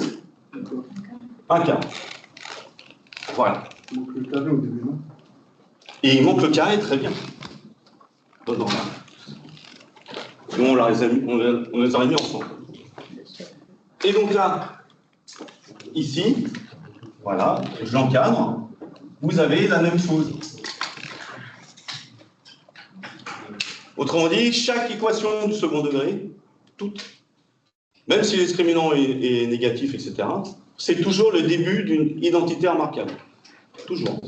1 quart. Voilà. Donc le carré au début, non? Et il manque le carré, très bien. Non, non. Nous, on les a mis ensemble. Et donc là, ici, voilà, je l'encadre, vous avez la même chose. Autrement dit, chaque équation du second degré, toute, même si le discriminant est négatif, etc., c'est toujours le début d'une identité remarquable. Toujours.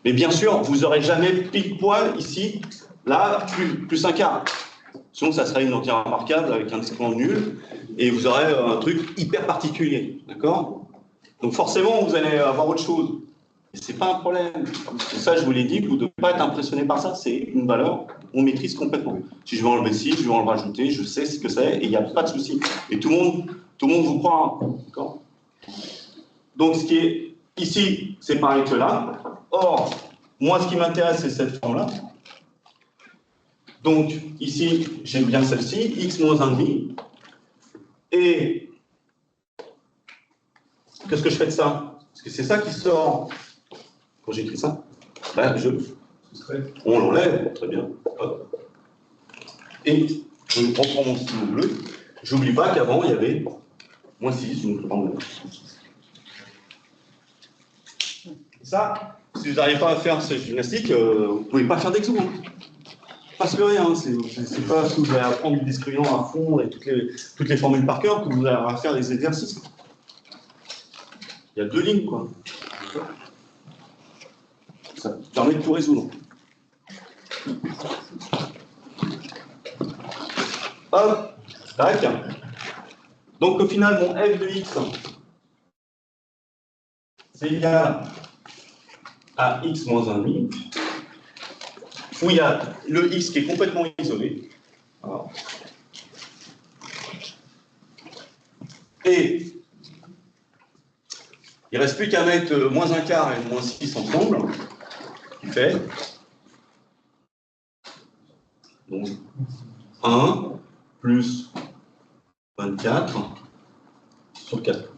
Mais bien sûr, vous n'aurez jamais pile-poil ici, là, plus un quart. Sinon, ça serait une identité remarquable avec un discriminant nul, et vous aurez un truc hyper particulier. D'accord? Donc forcément, vous allez avoir autre chose. Et ce n'est pas un problème. Et ça, je vous l'ai dit, vous ne devez pas être impressionné par ça. C'est une valeur qu'on maîtrise complètement. Si je veux enlever ci, je veux en rajouter, je sais ce que c'est, et il n'y a pas de souci. Et tout le monde vous croit. D'accord? Donc, ce qui est ici, c'est pareil que là. Or, moi, ce qui m'intéresse, c'est cette forme-là. Donc, ici, j'aime bien celle-ci, x moins 1,5. Et qu'est-ce que je fais de ça? Parce que c'est ça qui sort quand j'écris ça. Là, on l'enlève, très bien. Hop. Et je reprends mon stylo bleu. J'oublie pas qu'avant, il y avait moins 6, donc je prends le ça, si vous n'arrivez pas à faire cette gymnastique, vous ne pouvez pas faire d'exo. Parce que rien, c'est pas que vous allez apprendre du discriminant à fond et toutes les formules par cœur que vous allez faire des exercices. Il y a 2 lignes, quoi. Ça permet de tout résoudre. Hop, tac. Donc au final, mon f de x, c'est égal à x moins 1,5, où il y a le x qui est complètement isolé. Alors. Et il ne reste plus qu'à mettre moins 1 quart et moins 6 ensemble, qui fait donc 1 plus 24 sur 4.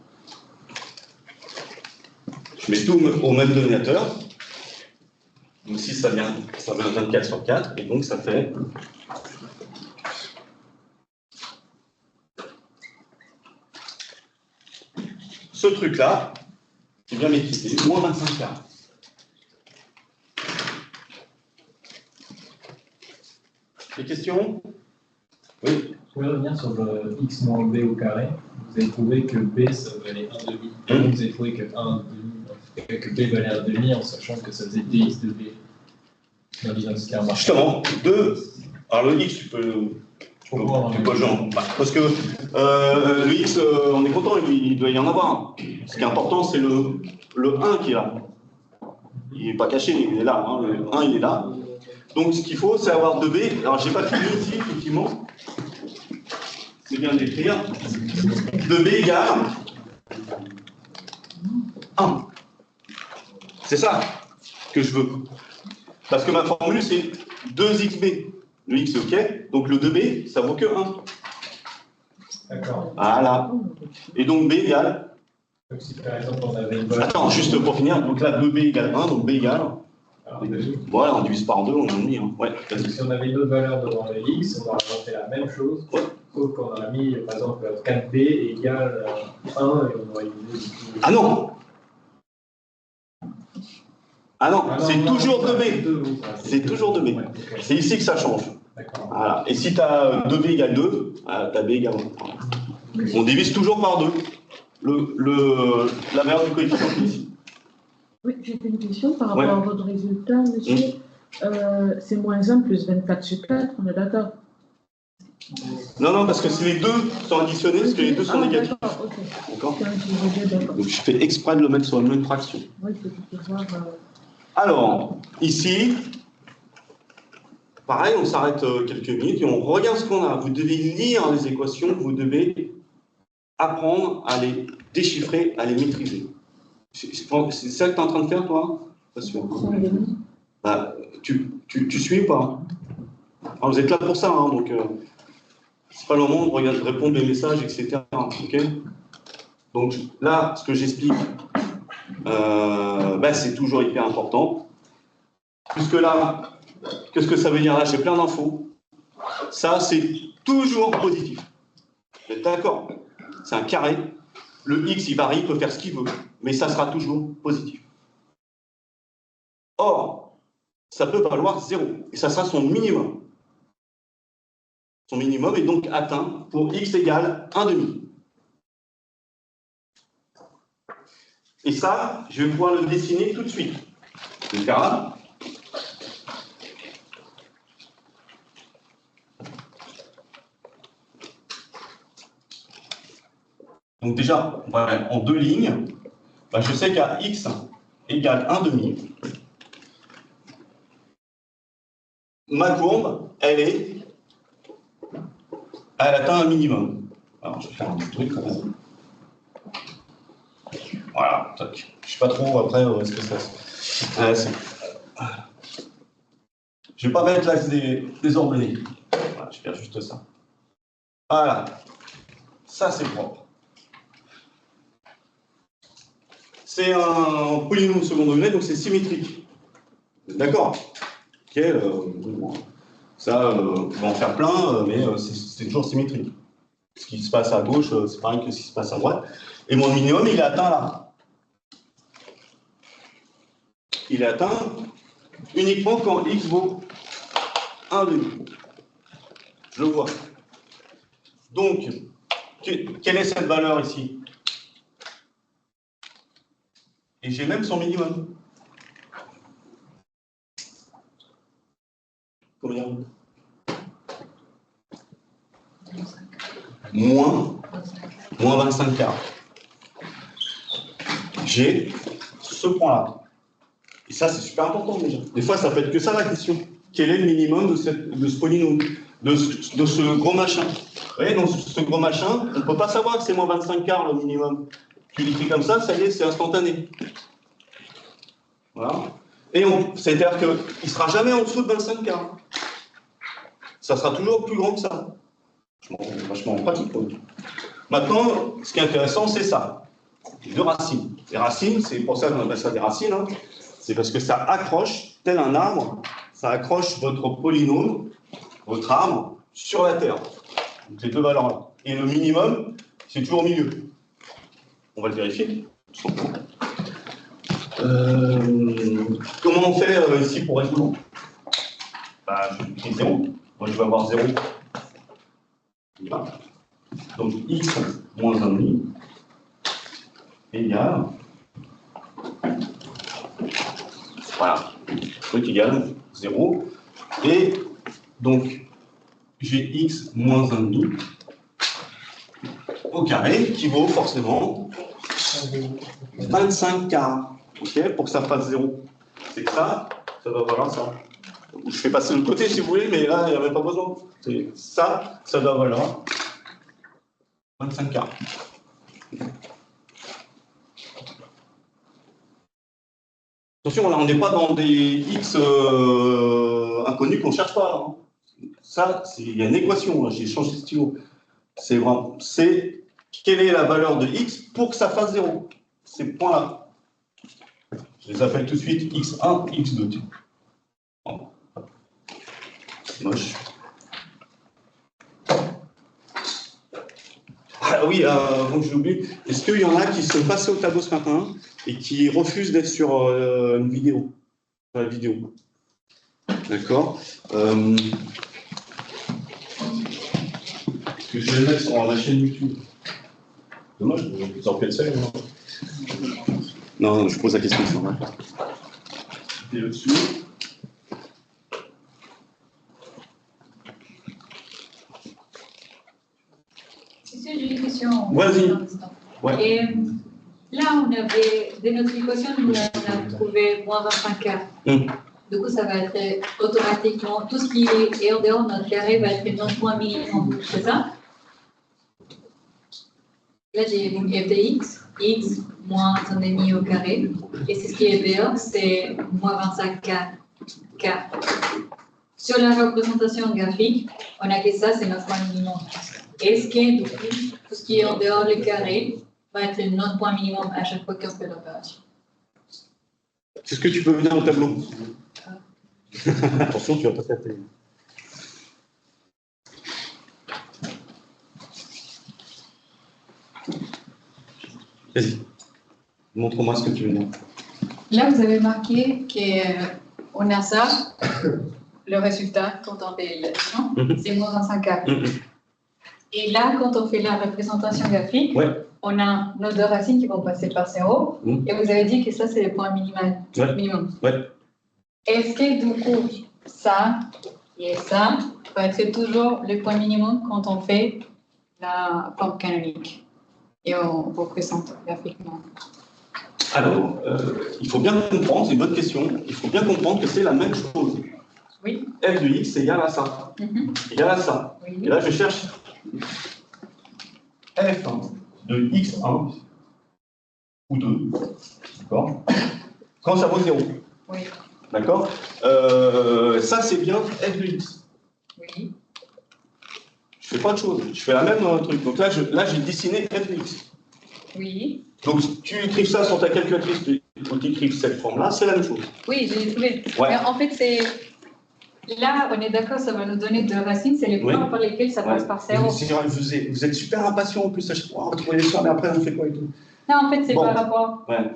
Je mets tout au même dénominateur. Donc si ça vient 24 sur 4, et donc ça fait ce truc-là, c'est bien maîtrisé, moins 25 quarts. Des questions? Oui. Vous pouvez revenir sur le x moins b au carré. Vous avez trouvé que b, ça valait 1,5. Donc vous avez trouvé que que b valait 1,5 en sachant que ça faisait dx de b dans l'identité remarquable. Justement, alors le x, tu peux jouer parce que le x, on est content, il doit y en avoir. Ce qui est important, c'est le 1 qui est là. Il n'est pas caché, il est là. Hein. Le 1, il est là. Donc ce qu'il faut, c'est avoir 2b. Alors j'ai pas fini ici, effectivement. C'est bien d'écrire. 2b égale 1. C'est ça que je veux. Parce que ma formule, c'est 2xb. Le x, c'est OK. Donc le 2b, ça vaut que 1. D'accord. Voilà. Et donc b égale... Donc si par exemple on avait une valeur... Attends, juste pour finir. Donc là, 2b égale 1. Donc b égale... Alors, 1,5. Voilà, on divise par 2, on a 1,5. Hein. Ouais, vas-y. Si on avait une autre valeur devant le x, on aurait fait la même chose, Ouais. sauf qu'on aurait mis, par exemple, 4b égale 1 et on aurait utilisé. Ah non! Ah non, Ah non, c'est non, toujours non, 2b. oui, ça, C'est toujours 2b. Ouais, ok. C'est ici que ça change. D'accord. Voilà. Et si tu as 2b égale 2, tu as b égale 1. On divise toujours par 2. La valeur du coefficient qui est ici. Oui, j'ai une question par rapport Ouais. à votre résultat, monsieur. C'est moins 1 plus 24 sur 4, on est d'accord? Non, parce que si les deux sont additionnés, parce que les deux sont négatifs. D'accord, ok. D'accord. C'est un divisé, d'accord. Donc je fais exprès de le mettre sur la même fraction. Oui, c'est pour pouvoir. Alors, ici, pareil, on s'arrête quelques minutes et on regarde ce qu'on a. Vous devez lire les équations, vous devez apprendre à les déchiffrer, à les maîtriser. C'est ça que tu es en train de faire, toi? Pas sûr. Bah, tu suis ou pas? Alors, vous êtes là pour ça, hein, donc c'est pas le moment de répondre les messages, etc. Okay, donc là, ce que j'explique, c'est toujours hyper important. Puisque là, qu'est-ce que ça veut dire là? J'ai plein d'infos. Ça, c'est toujours positif. Vous êtes d'accord? C'est un carré. Le x, il varie, il peut faire ce qu'il veut, mais ça sera toujours positif. Or, ça peut valoir 0, et ça sera son minimum. Son minimum est donc atteint pour x égale 1,5. Et ça, je vais pouvoir le dessiner tout de suite. Je vais faire là. Donc déjà, en deux lignes, je sais qu'à x égale 1,5, ma courbe, elle atteint un minimum. Alors, je vais faire un petit truc quand même. Voilà, tac. Je ne sais pas trop après ce que ça se... Je ne vais pas mettre l'axe désordonné. Voilà, je vais faire juste ça. Voilà. Ça, c'est propre. C'est un polynôme second degré, donc c'est symétrique. D'accord? Ok, ça, on va en faire plein, mais c'est toujours symétrique. Ce qui se passe à gauche, c'est pareil que ce qui se passe à droite. Et mon minimum, il est atteint là. Il est atteint uniquement quand x vaut 1,5. Je le vois. Donc, quelle est cette valeur ici? Et j'ai même son minimum. Combien? Moins 25 quarts. J'ai ce point-là. Et ça, c'est super important déjà. Des fois, ça peut être que ça la question. Quel est le minimum de ce polynôme, de ce gros machin? Vous voyez, dans ce gros machin, on ne peut pas savoir que c'est moins 25 quarts le minimum. Tu l'écris comme ça y est, c'est instantané. Voilà. Et c'est-à-dire qu'il ne sera jamais en dessous de 25 quarts. Ça sera toujours plus grand que ça. Vachement pratique. Quoi. Maintenant, ce qui est intéressant, c'est ça. Les deux racines. Les racines, c'est pour ça qu'on appelle ça des racines. Hein. C'est parce que ça accroche, tel un arbre, ça accroche votre polynôme, votre arbre, sur la Terre. Donc les deux valeurs-là. Et le minimum, c'est toujours au milieu. On va le vérifier. Comment on fait ici pour résoudre? Je écris 0. Moi, je vais avoir 0. Voilà. Donc, x moins 1,5 égale. Voilà. Truc égale 0. Et donc, j'ai x moins 1,5 au carré qui vaut forcément 25 quarts. Ok, pour que ça fasse 0. C'est que ça doit valoir ça. Je fais passer de l'autre côté si vous voulez, mais là, il n'y a même pas besoin. Ça doit valoir 25 quarts. Attention, là, on n'est pas dans des x inconnus qu'on ne cherche pas. Hein. Ça, il y a une équation. J'ai changé de stylo. C'est vraiment. C'est quelle est la valeur de x pour que ça fasse 0. Ces points-là. Je les appelle tout de suite x1, x2. tiens. Bon. C'est moche. Ah oui, avant que je l'oublie, est-ce qu'il y en a qui sont passés au tableau ce matin et qui refusent d'être sur une vidéo, sur la vidéo? D'accord. Parce que je vais le mettre sur la chaîne YouTube. Dommage, vous en faites seul. Non, je pose la question sur moi. Et au-dessus. Monsieur, j'ai une question. Vas-y. Ouais. Et là, on avait des notifications, on a trouvé moins 25K. Du coup, ça va être automatiquement, tout ce qui est en dehors de notre carré va être notre point minimum, c'est ça? Là, j'ai une f de x moins 1,5 au carré, et c'est ce qui est dehors, c'est moins 25K. Sur la représentation graphique, on a que ça, c'est notre point minimum. Est-ce que, du coup, tout ce qui est en dehors du carré va être notre point minimum à chaque fois qu'on fait l'opération? C'est ce que tu peux venir au tableau. Attention, tu vas pas faire tes... Vas-y. Montre-moi ce que tu veux dire. Là, vous avez marqué qu'on a ça, le résultat, quand on fait l'addition, c'est moins 25K. Et là, quand on fait la représentation graphique, on a nos deux racines qui vont passer par 0. Et vous avez dit que ça, c'est le point minimum. Est-ce que du coup, ça et ça va être toujours le point minimum quand on fait la forme canonique et on représente graphiquement? Alors, il faut bien comprendre, c'est une bonne question, il faut bien comprendre que c'est la même chose. Oui. F de x égale à ça. Égale à ça. Oui. Et là, je cherche f de x1 ou 2. D'accord? Quand ça vaut 0. Oui. D'accord? Ça, c'est bien f de x. Oui. Je fais pas de chose. Je fais la même truc. Donc là, j'ai dessiné f de x. Oui. Donc, tu écris ça sur ta calculatrice, tu écris cette forme-là, c'est la même chose. Oui, j'ai trouvé. Ouais. Mais en fait, c'est... Là, on est d'accord, ça va nous donner deux racines, c'est les points par lesquels ça passe par 0. Vous êtes super impatient en plus, à chaque fois, trouver les soins, mais après, on fait quoi et tout? Non, en fait, c'est par rapport... Ouais.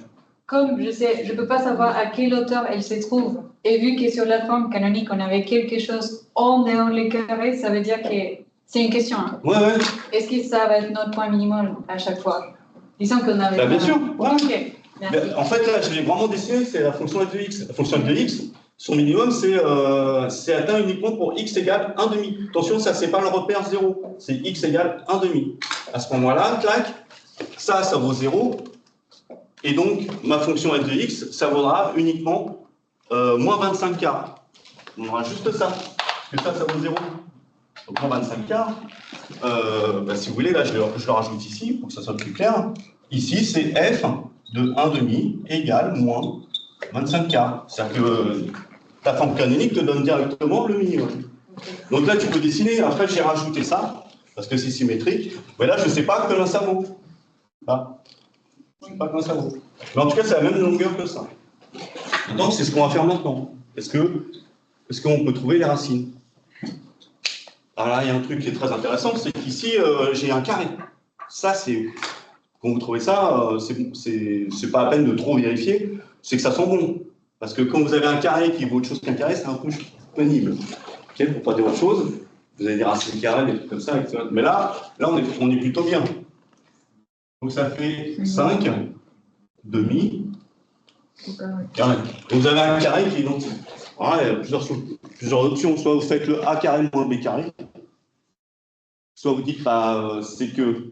Comme je ne peux pas savoir à quelle hauteur elle se trouve, et vu que sur la forme canonique, on avait quelque chose en dehors les carrés, ça veut dire que c'est une question. Hein. Ouais. Est-ce que ça va être notre point minimum à chaque fois? Disons qu'on avait... Bah, bien sûr. Ouais. Ok, merci. Mais, en fait, là, je l'ai vraiment dessiné, c'est la fonction f de x. La fonction f de x, son minimum, c'est atteint uniquement pour x égale 1,5. Attention, ça, c'est pas le repère 0. C'est x égale 1,5. À ce moment-là, clac, ça vaut 0. Et donc, ma fonction f de x, ça vaudra uniquement moins 25K. On aura juste ça. Parce que ça vaut 0. Donc, moins 25K. Si vous voulez, là, je le rajoute ici, pour que ça soit plus clair. Ici, c'est f de 1,5 égale moins 25K. C'est-à-dire que ta forme canonique te donne directement le minimum. Donc là, tu peux dessiner. Après, j'ai rajouté ça, parce que c'est symétrique. Mais là, je ne sais pas combien ça vaut. Là. Je ne sais pas combien ça vaut. Mais en tout cas, c'est la même longueur que ça. Donc, c'est ce qu'on va faire maintenant. Est-ce qu'on peut trouver les racines? Alors là, il y a un truc qui est très intéressant, c'est qu'ici, j'ai un carré. Ça, c'est... Quand vous trouvez ça, c'est pas à peine de trop vérifier, c'est que ça sent bon. Parce que quand vous avez un carré qui vaut autre chose qu'un carré, c'est un peu pénible. Okay, pour pas dire autre chose, vous avez des racines carrées, des trucs comme ça, etc. Mais là on est plutôt bien. Donc ça fait 5 demi carré. Et vous avez un carré qui est identique. Alors, il y a plusieurs options. Soit vous faites le a carré moins b carré, soit vous dites c'est que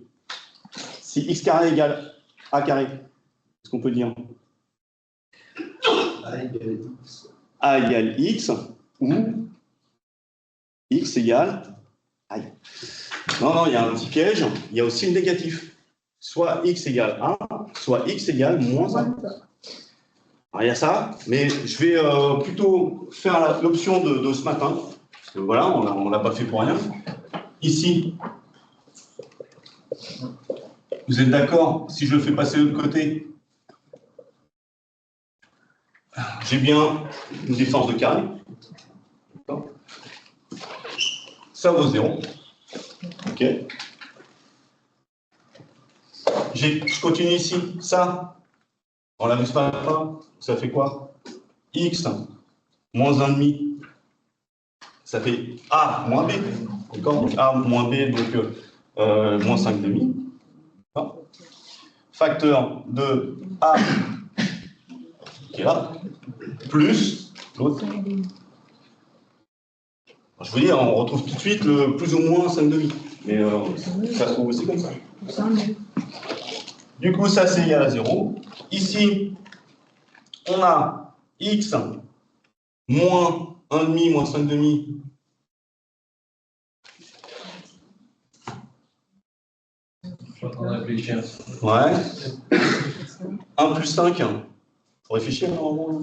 si x carré égale a carré, qu'est-ce qu'on peut dire? A égale x ou x égale... Aïe. Non, il y a un petit piège, il y a aussi le négatif. Soit x égale 1, soit x égale moins 1. Alors il y a ça, mais je vais plutôt faire l'option de ce matin, parce que voilà, on ne l'a pas fait pour rien. Ici, vous êtes d'accord, si je le fais passer de l'autre côté, j'ai bien une différence de carré. Ça vaut 0. OK. Je continue ici. Ça, on l'amuse pas à la fin. Ça fait quoi? X moins 1,5. Ça fait A moins B. D'accord? Donc A moins B, donc moins 5,5. Facteur de A qui est là, plus l'autre. Je vous dis, on retrouve tout de suite le plus ou moins 5,5. Mais ça se trouve aussi comme ça. Du coup, ça c'est égal à 0. Ici, on a x moins 1,5 moins 5,5. Je suis en train de réfléchir. Ouais. 1 plus 5. Faut réfléchir normalement.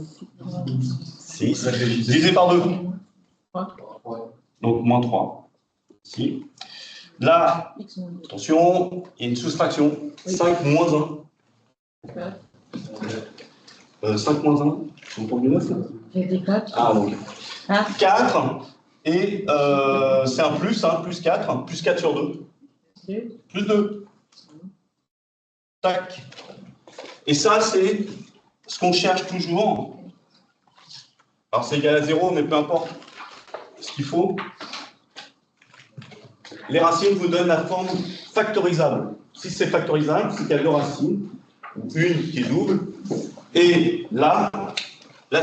6. Divisé par 2. Donc moins 3. Ici. Là, attention, il y a une soustraction. 5 moins 1. 5 moins 1. Vous comprenez 9 là? J'ai dit 4. Ah, donc. Ah. 4. Et c'est un plus, hein, plus 4. Plus 4 sur 2. Plus 2. Tac. Et ça, c'est ce qu'on cherche toujours. Alors, c'est égal à 0, mais peu importe ce qu'il faut. Les racines vous donnent la forme factorisable. Si c'est factorisable, c'est qu'il y a deux racines. Une qui est double. Et là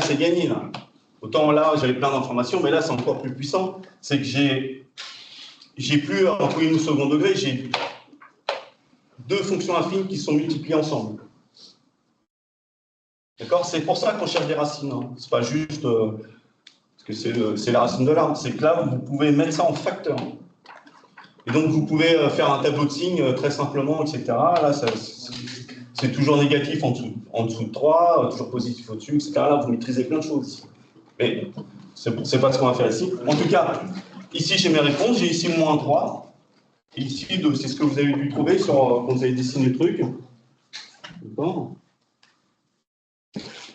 c'est gagné. Là. Autant là, j'avais plein d'informations, mais là, c'est encore plus puissant. C'est que j'ai plus, en premier ou second degré, j'ai deux fonctions affines qui sont multipliées ensemble. D'accord? C'est pour ça qu'on cherche des racines. Hein. C'est pas juste parce que c'est la racine de l'arbre. C'est que là, vous pouvez mettre ça en facteur. Et donc, vous pouvez faire un tableau de signes très simplement, etc. Là, c'est toujours négatif en dessous de 3, toujours positif au-dessus, etc. Là, vous maîtrisez plein de choses ici. Mais c'est pas ce qu'on va faire ici. En tout cas, ici, j'ai mes réponses. J'ai ici moins 3. Et ici, 2. C'est ce que vous avez dû trouver quand vous avez dessiné le truc. D'accord.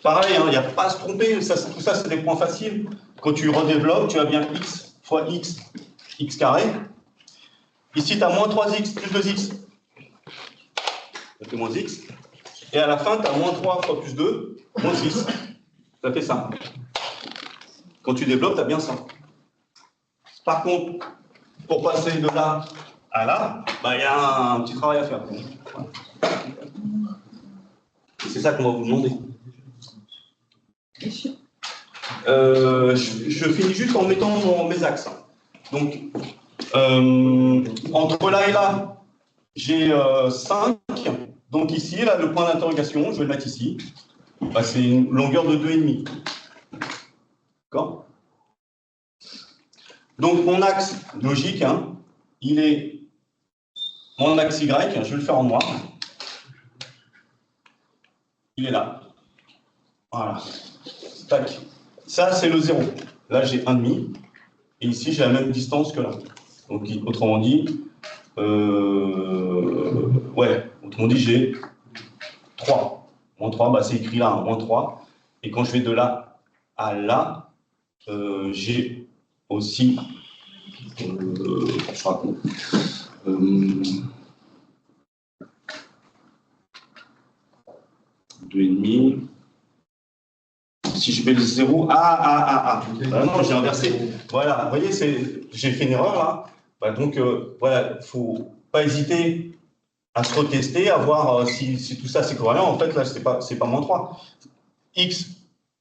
Pareil, il n'y a pas à se tromper. Tout ça, c'est des points faciles. Quand tu redéveloppes, tu as bien x fois x, x carré. Ici, tu as moins 3x plus 2x. Ça fait moins x. Et à la fin, tu as moins 3 fois plus 2, moins 6. Ça fait ça. Quand tu développes, tu as bien ça. Par contre, pour passer de là à là, il y a un petit travail à faire. C'est ça qu'on va vous demander. Je finis juste en mettant mes axes. Donc, entre là et là, j'ai 5. Donc ici, là, le point d'interrogation, je vais le mettre ici. C'est une longueur de 2,5. D'accord? Donc mon axe logique, hein, il est mon axe Y, je vais le faire en noir. Il est là. Voilà. Tac. Ça, c'est le 0. Là, j'ai 1,5. Et ici, j'ai la même distance que là. Donc, autrement dit, autrement dit, j'ai 3. Moins 3, c'est écrit là, hein, moins 3. Et quand je vais de là à là, j'ai aussi, je raconte, 2,5. Si je mets le 0, non, j'ai inversé. Voilà, vous voyez, j'ai fait une erreur là. Donc, voilà, il ne faut pas hésiter à se retester, à voir si tout ça c'est cohérent. En fait, là, c'est pas moins 3. X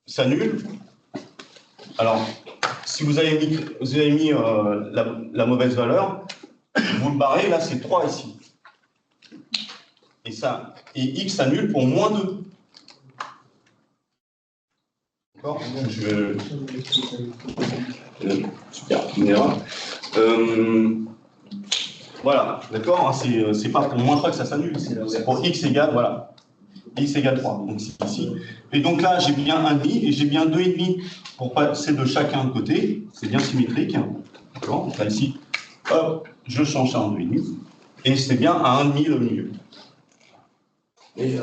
s'annule. Alors, si vous avez mis la mauvaise valeur, vous le barrez, là, c'est 3 ici. Et X s'annule pour moins 2. D'accord? Super, une erreur. Voilà, d'accord? C'est pas pour moins 3 que ça s'annule, c'est pour x égale, voilà. X égale 3, donc c'est ici. Et donc là, j'ai bien 1,5 et j'ai bien 2,5 pour passer de chacun côté. C'est bien symétrique. D'accord? Donc là, ici, hop, je change ça en 2,5. Et c'est bien à 1,5 le milieu. Et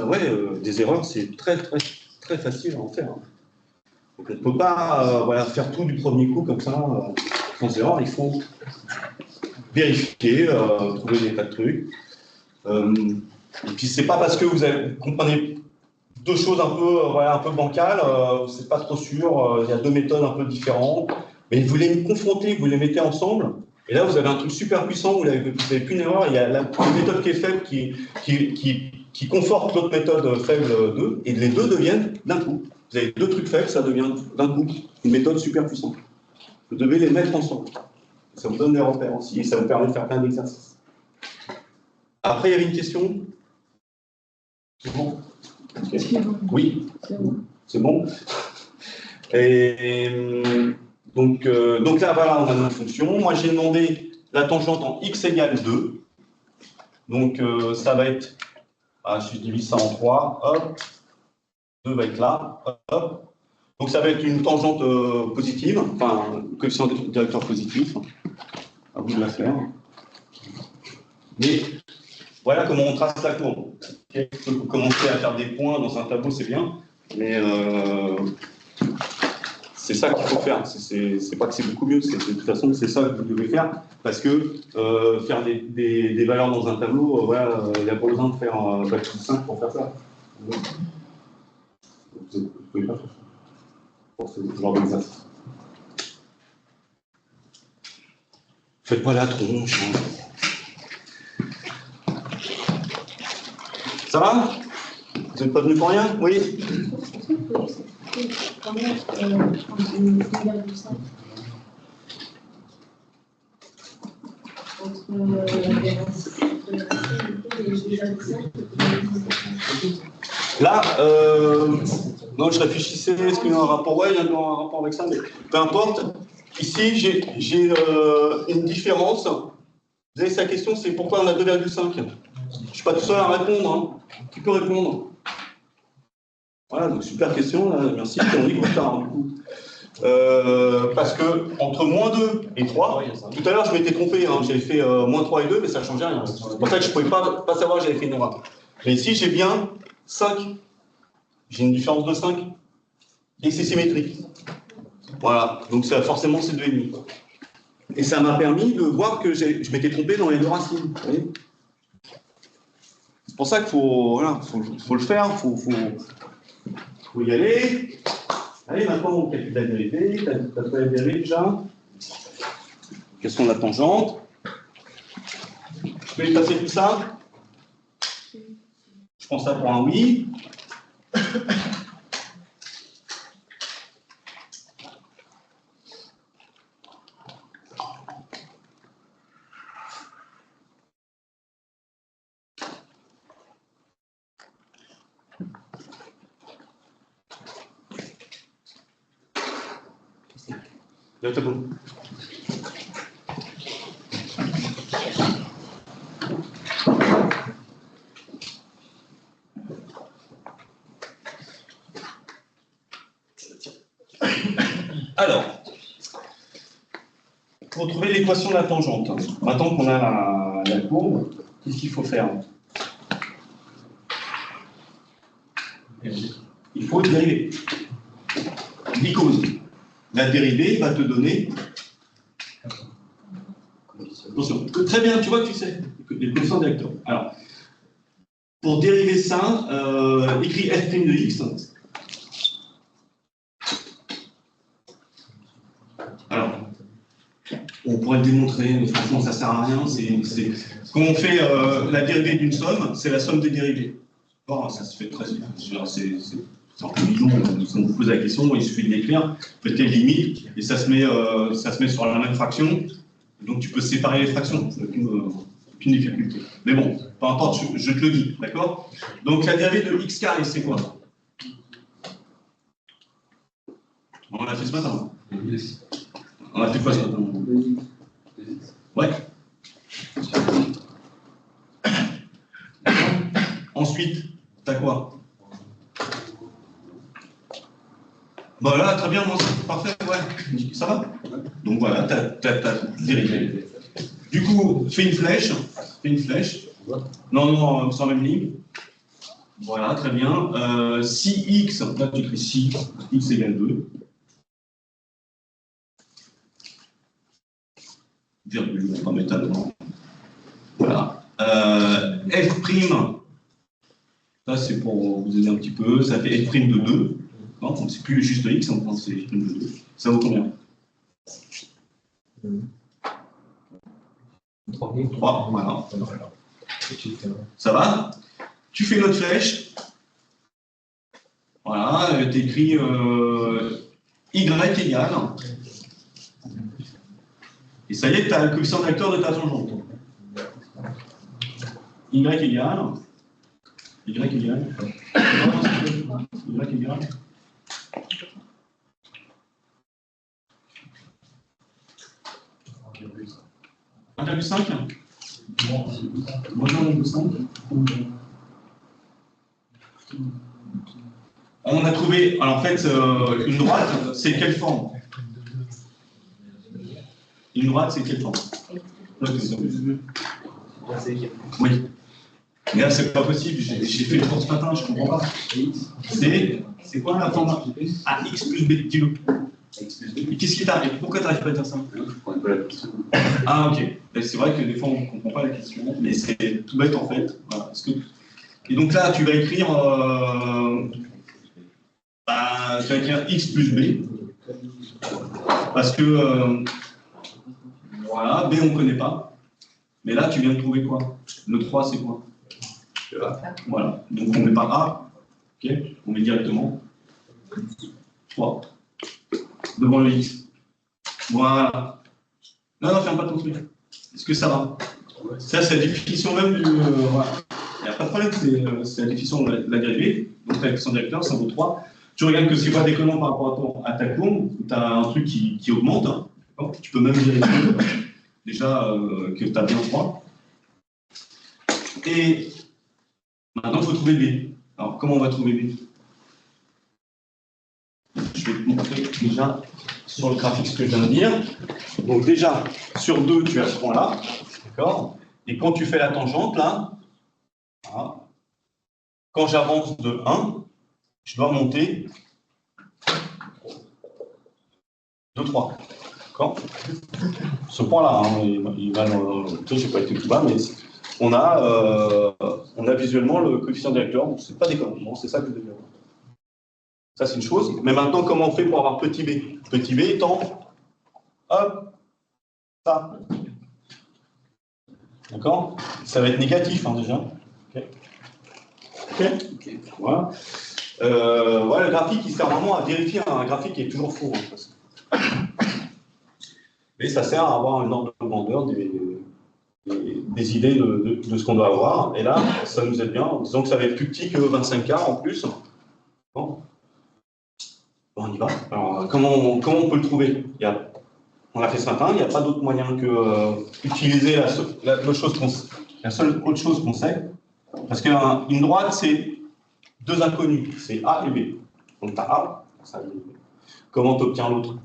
des erreurs, c'est très, très, très facile à en faire. Donc on ne peut pas voilà, faire tout du premier coup comme ça, sans erreur. Il faut vérifier, trouver des tas de trucs. Et puis c'est pas parce que vous comprenez deux choses un peu, voilà, un peu bancales, c'est pas trop sûr, il y a deux méthodes un peu différentes, mais vous les confrontez, vous les mettez ensemble, et là vous avez un truc super puissant, vous n'avez qu'une erreur, il y a la méthode qui est faible qui conforte l'autre méthode faible 2, et les deux deviennent d'un coup. Vous avez deux trucs faibles, ça devient d'un coup une méthode super puissante. Vous devez les mettre ensemble. Ça vous donne des repères aussi, et ça vous permet de faire plein d'exercices. Après, il y avait une question. C'est bon? Okay. Oui, c'est bon. Et donc là, voilà, on a notre fonction. Moi, j'ai demandé la tangente en x égale 2. Donc, ça va être... Ah, si je divise ça en 3, hop, 2 va être là, hop. Donc, ça va être une tangente positive, enfin, coefficient directeur positif. À vous de la faire. Mais voilà comment on trace la courbe. Okay. Commencer à faire des points dans un tableau, c'est bien, mais c'est ça qu'il faut faire. C'est pas que c'est beaucoup mieux, de toute façon, c'est ça que vous devez faire, parce que faire des valeurs dans un tableau, voilà, il n'y a pas besoin de faire bac plus 5 pour faire ça. Vous ne pouvez pas faire ça pour ce genre d'exercice. Faites pas la tronche. Ça va? Vous n'êtes pas venu pour rien? Oui? Là, non, je réfléchissais, est-ce qu'il y a un rapport? Ouais, il y a un rapport avec ça, mais peu importe. Ici, j'ai une différence. Vous savez, sa question, c'est pourquoi on a 2,5? Je ne suis pas tout seul à répondre. Hein. Qui peut répondre? Voilà, donc super question, là, merci, on écoute ça, du coup. Parce que entre moins 2 et 3, tout à l'heure je m'étais trompé, hein, j'avais fait moins 3 et 2, mais ça ne changeait rien. C'est pour ça que je ne pouvais pas savoir que j'avais fait une erreur. Mais ici, j'ai bien 5. J'ai une différence de 5. Et c'est symétrique. Voilà, donc ça, forcément c'est 2,5. Et ça m'a permis de voir que je m'étais trompé dans les deux racines. Vous voyez, c'est pour ça qu'il faut, voilà, faut le faire, faut y aller. Allez, maintenant on calcule la dérivée. Tu as fait la dérivée déjà. Question de la tangente. Je peux effacer tout ça. Je prends ça pour un oui. C'est bon. Alors, pour trouver l'équation de la tangente, maintenant qu'on a la courbe, qu'est-ce qu'il faut faire? Il faut dériver. Because. La dérivée va te donner... Attention, très bien, tu vois que tu sais, les coefficients directeurs. Alors, pour dériver ça, écris f' de x. Alors, on pourrait le démontrer, mais franchement, ça ne sert à rien. Quand on fait la dérivée d'une somme, c'est la somme des dérivées. Bon, ça se fait très bien. C'est un peu bidon, si on vous pose la question, il suffit de l'écrire, faites les limites, et ça se met sur la même fraction, donc tu peux séparer les fractions, aucune difficulté. Mais bon, peu importe, je te le dis, d'accord? Donc la dérivée de x carré, c'est quoi? On l'a fait ce matin. On a fait quoi ce matin? Ouais. Ensuite, t'as quoi? Voilà, très bien, moi c'est parfait, ouais. Ça va? Donc voilà, t'as dérivé. Du coup, fais une flèche. Non, sur la même ligne. Voilà, très bien. Si x, là tu écris si, x égale 2. virgule, on va mettre un devant. Voilà. F', ça c'est pour vous aider un petit peu, ça fait F' de 2. Donc c'est plus juste X, on pense que c'est F' de 2. Ça vaut combien? 3, voilà. Ça va? Tu fais notre flèche. Voilà, tu écris Y égale. Et ça y est, tu as le coefficient d'acteur de ta tangente. Y égale. Y égale. Y égale. Un 1,5. On a trouvé, alors en fait, une droite, c'est quelle forme? Une droite, c'est quelle forme? Oui. Mais là, c'est pas possible, j'ai fait le cours ce matin, je comprends pas. C'est quoi la forme? Ah, X plus B, dis-le. Et qu'est-ce qui t'arrive? Pourquoi tu n'arrives pas à dire ça? Ah, ok. C'est vrai que des fois, on ne comprend pas la question, mais c'est tout bête en fait. Voilà. Et donc là, tu vas écrire, X plus B. Parce que, voilà, B, on ne connaît pas. Mais là, tu viens de trouver quoi? Le 3, c'est quoi? Voilà. Donc, on ne met pas A. Ok. On met directement 3. Devant le X. Voilà. Non, ferme pas ton truc. Est-ce que ça va? Ça, c'est la définition même du... voilà. Il n'y a pas de problème, c'est la définition de la dérivée. Donc, ta coefficient directeur, ça vaut 3. Tu regardes que c'est pas déconnant par rapport à ta courbe, tu as un truc qui augmente. Hein. Tu peux même vérifier déjà que tu as bien 3. Et maintenant, il faut trouver B. Alors, comment on va trouver B? Je vais te montrer déjà sur le graphique ce que je viens de dire. Donc déjà, sur 2, tu as ce point-là. D'accord? Et quand tu fais la tangente, là, voilà, quand j'avance de 1, je dois monter de 3. D'accord? Ce point-là, hein, il va dans... Je n'ai pas été plus bas, mais on a visuellement le coefficient directeur. Donc, c'est pas déconnant, c'est ça que je veux dire. Ça, c'est une chose. Mais maintenant, comment on fait pour avoir petit b? Petit b étant, hop, ça. D'accord? Ça va être négatif, hein, déjà. OK. Voilà. Voilà, le graphique, il sert vraiment à vérifier un graphique qui est toujours faux. Hein, mais ça sert à avoir une ordre de grandeur des idées de ce qu'on doit avoir. Et là, ça nous aide bien. Disons que ça va être plus petit que 25K en plus. Bon. On y va. Alors, comment on peut le trouver? On l'a fait ce matin, il n'y a pas d'autre moyen que utiliser la seule autre chose qu'on sait. Parce qu'une droite, c'est deux inconnus, c'est A et B. Donc tu as A, ça B. Comment tu obtiens l'autre?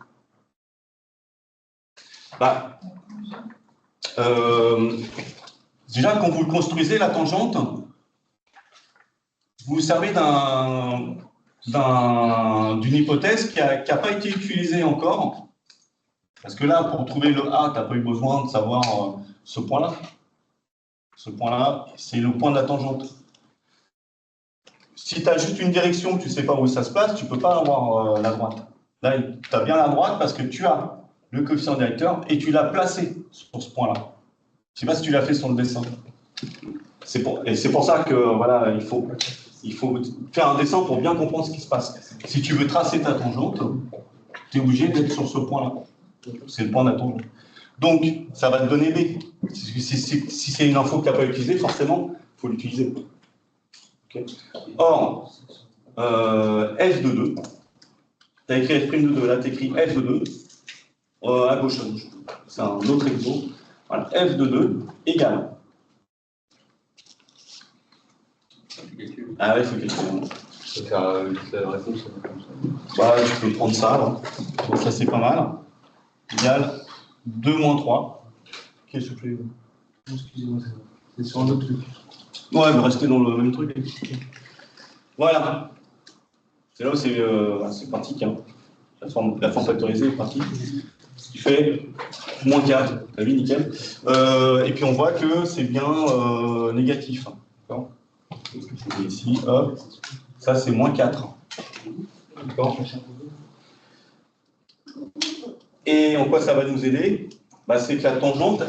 Déjà, quand vous construisez la tangente, vous vous servez d'une hypothèse qui n'a pas été utilisée encore. Parce que là, pour trouver le A, tu n'as pas eu besoin de savoir ce point-là. Ce point-là, c'est le point de la tangente. Si tu as juste une direction, tu ne sais pas où ça se place, tu ne peux pas avoir la droite. Là, tu as bien la droite parce que tu as le coefficient directeur et tu l'as placé sur ce point-là. Je ne sais pas si tu l'as fait sur le dessin. C'est pour ça que voilà, il faut faire un dessin pour bien comprendre ce qui se passe. Si tu veux tracer ta tangente, tu es obligé d'être sur ce point-là. C'est le point de la tangente. Donc, ça va te donner B. Si c'est une info que tu n'as pas utilisée, forcément, il faut l'utiliser. Okay. Or, F de 2, tu as écrit F' de 2, là tu écris F de 2, à gauche. C'est un autre exemple. Voilà. F de 2 égale. Ah ouais, il faut calculer. Tu peux faire la réponse comme ça. Bah, tu peux prendre ça, là. Donc, ça c'est pas mal. Égale 2 moins 3. Qu'est-ce que tu veux? Excusez-moi, c'est sur un autre truc. Ouais, mais restez dans le même truc. Voilà. C'est là où c'est pratique. Hein. La forme factorisée est pratique. Ce qui fait moins 4. T'as vu, nickel. Et puis on voit que c'est bien négatif. D'accord. Et ici, hop, ça c'est moins 4. D'accord. Et en quoi ça va nous aider? Bah, c'est que la tangente,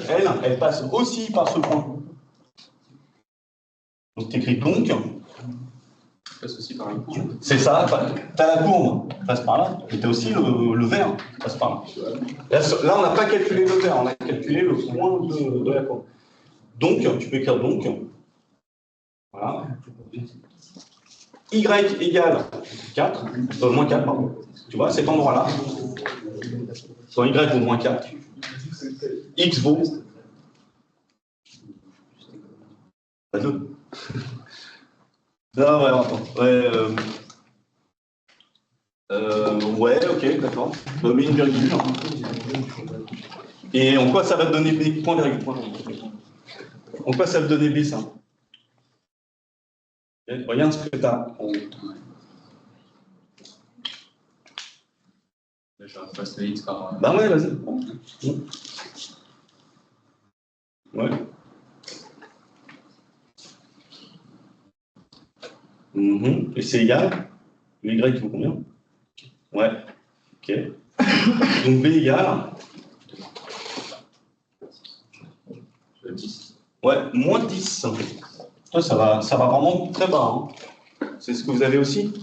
elle passe aussi par ce point. Donc tu écris donc. Passe aussi par une courbe. C'est ça, tu as la courbe, passe par là, et tu as aussi le vert, passe par là. Là, on n'a pas calculé le vert, on a calculé le point de la courbe. Donc, tu peux écrire donc. Voilà. Y égale 4, moins 4, pardon. Tu vois, cet endroit-là, quand Y vaut moins 4, X vaut 2. Là, ouais, attends. Ouais, ok, d'accord. Mais une virgule. Et en quoi ça va te donner B? Point, virgule, point. En quoi ça va te donner B, ça? Regarde ce que tu as. Je passe le X par. Bah ouais, vas-y. Ouais. Et c'est égal. Le Y vaut combien? Ouais. Ok. Donc B égale. 10. Ouais, moins 10. Ça va vraiment très bas. Hein. C'est ce que vous avez aussi?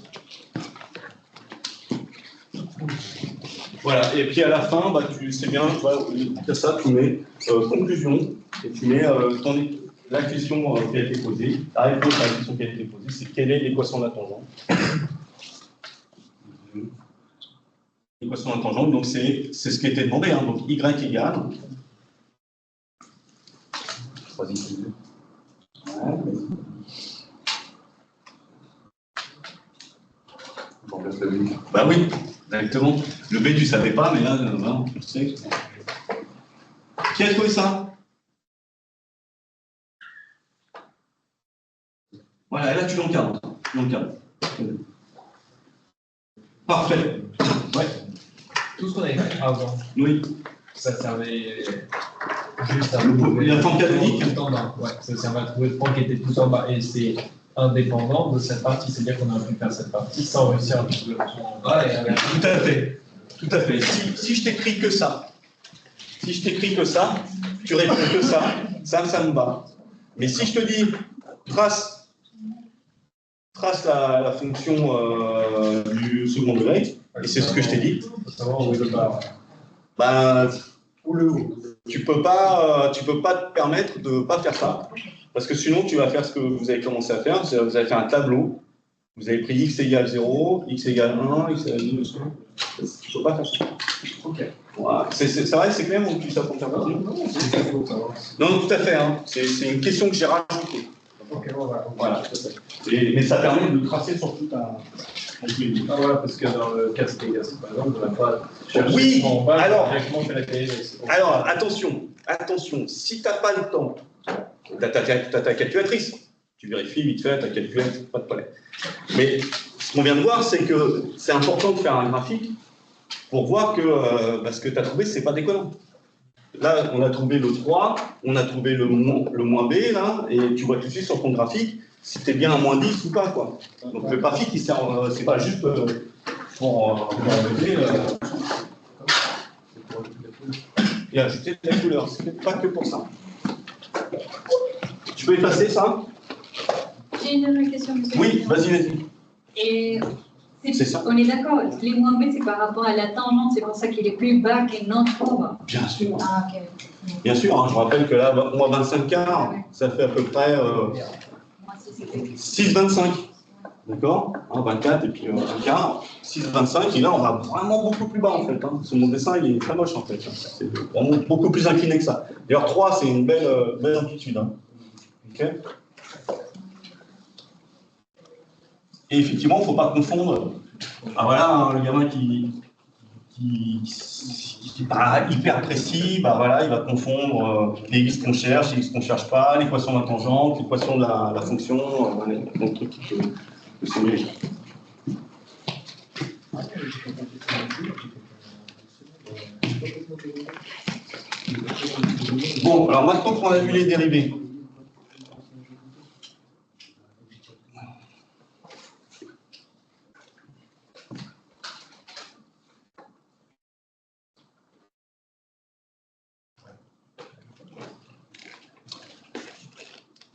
Voilà. Et puis à la fin, bah, tu sais bien, tu vois, ça, tu mets conclusion et tu mets la question qui a été posée, la réponse à la question qui a été posée, c'est quelle est l'équation de la tangente. L'équation de la tangente, donc c'est ce qui a été demandé. Hein. Donc Y égale. On remplace le B. Bah oui, exactement. Le B, tu ne savais pas, mais là, vraiment, tu le sais. Qui a trouvé ça? Voilà, et là, tu l'encadres. Parfait. Ouais. Tout ce qu'on avait fait avant, Oui. ça servait juste à La forme canonique. tout en bas. Ouais, ça servait à trouver le point qui était tout en bas. Et c'est indépendant de cette partie, c'est-à-dire qu'on aurait pu faire cette partie sans réussir à trouver le point en bas. Tout à fait. Tout à fait. Si je t'écris que ça, tu réponds que ça me va. Mais si je te dis, trace la fonction du second degré, et c'est ce que je t'ai dit, Savoir où est le bas. ben, tu peux pas te permettre de ne pas faire ça, parce que sinon tu vas faire ce que vous avez commencé à faire, vous avez fait un tableau, vous avez pris x égale 0, x égale 1, x égale 2, il ne faut pas faire ça. Ok. Voilà. C'est vrai, c'est clair, on utilise ça pour faire ça? Non, tout à fait, hein. C'est une question que j'ai rajoutée. Ok, voilà. Voilà. Mais ça permet de tracer sur tout un... Ah voilà, parce que dans le cas stochastique, par exemple, on n'a pas cherché Oui, en bas, alors, directement fait la TLS. Alors, attention, si tu n'as pas le temps, tu as ta calculatrice, tu vérifies vite fait ta calculatrice, pas de problème. Mais ce qu'on vient de voir, c'est que c'est important de faire un graphique pour voir que ce que tu as trouvé, c'est pas déconnant. Là, on a trouvé le 3, on a trouvé le moins B, là, et tu vois tout de suite sur ton graphique si tu es bien à moins 10 ou pas, quoi. Donc le graphique, il sert, c'est pas juste pour embêter et ajouter de la couleur, c'est pas que pour ça. Tu peux effacer ça? J'ai une autre question, monsieur. Oui, vas-y. Et C'est ça. on est d'accord, les moins B, c'est par rapport à la tangente, c'est pour ça qu'il est plus bas qu'une autre courbe. Bien sûr. Ah, ok. Bien sûr, hein, je rappelle que là, moins 25 quarts, ça fait à peu près Moi, si c'était 6,25. D'accord, 24 et puis un quart, 6,25. Et là, on va vraiment beaucoup plus bas en fait. Hein. Mon dessin, il est très moche en fait. C'est vraiment beaucoup plus incliné que ça. D'ailleurs, 3, c'est une belle amplitude. Hein. Okay. Et effectivement, il ne faut pas confondre. Ah voilà, hein, le gamin qui n'est pas hyper précis, bah voilà, il va confondre les x qu'on cherche, les x qu'on ne cherche pas, l'équation de la tangente, l'équation de la fonction, donc truc qui peut se mélanger. Bon, alors maintenant qu'on a vu les dérivés,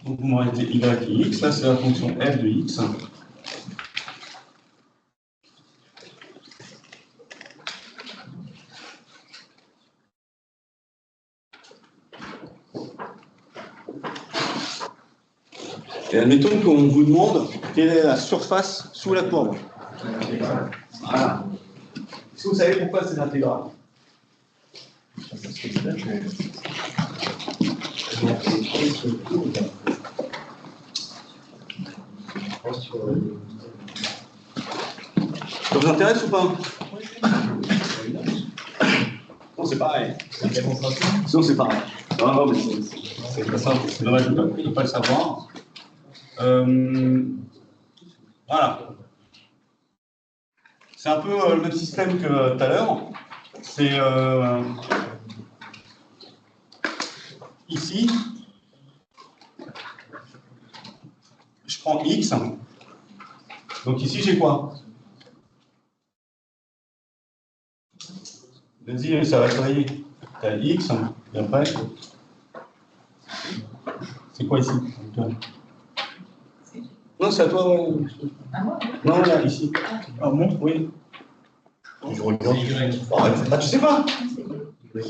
donc vous m'aurez dit y et x, là c'est la fonction f de x. Et admettons qu'on vous demande quelle est la surface sous la courbe. Voilà. Est-ce que vous savez pourquoi c'est l'intégrale? Ça vous intéresse ou pas? Non, c'est pareil. Sinon, c'est pareil. Non, non, mais c'est pas simple. C'est dommage de ne pas le savoir. Voilà. C'est un peu le même système que tout à l'heure. C'est ici, je prends x. Donc ici, j'ai quoi? Vas-y, ça va travailler. Tu as x, et après, c'est quoi ici? Non, c'est à toi. Non, là, ici. Ah bon? Oui. Je regarde. Ah, tu sais pas?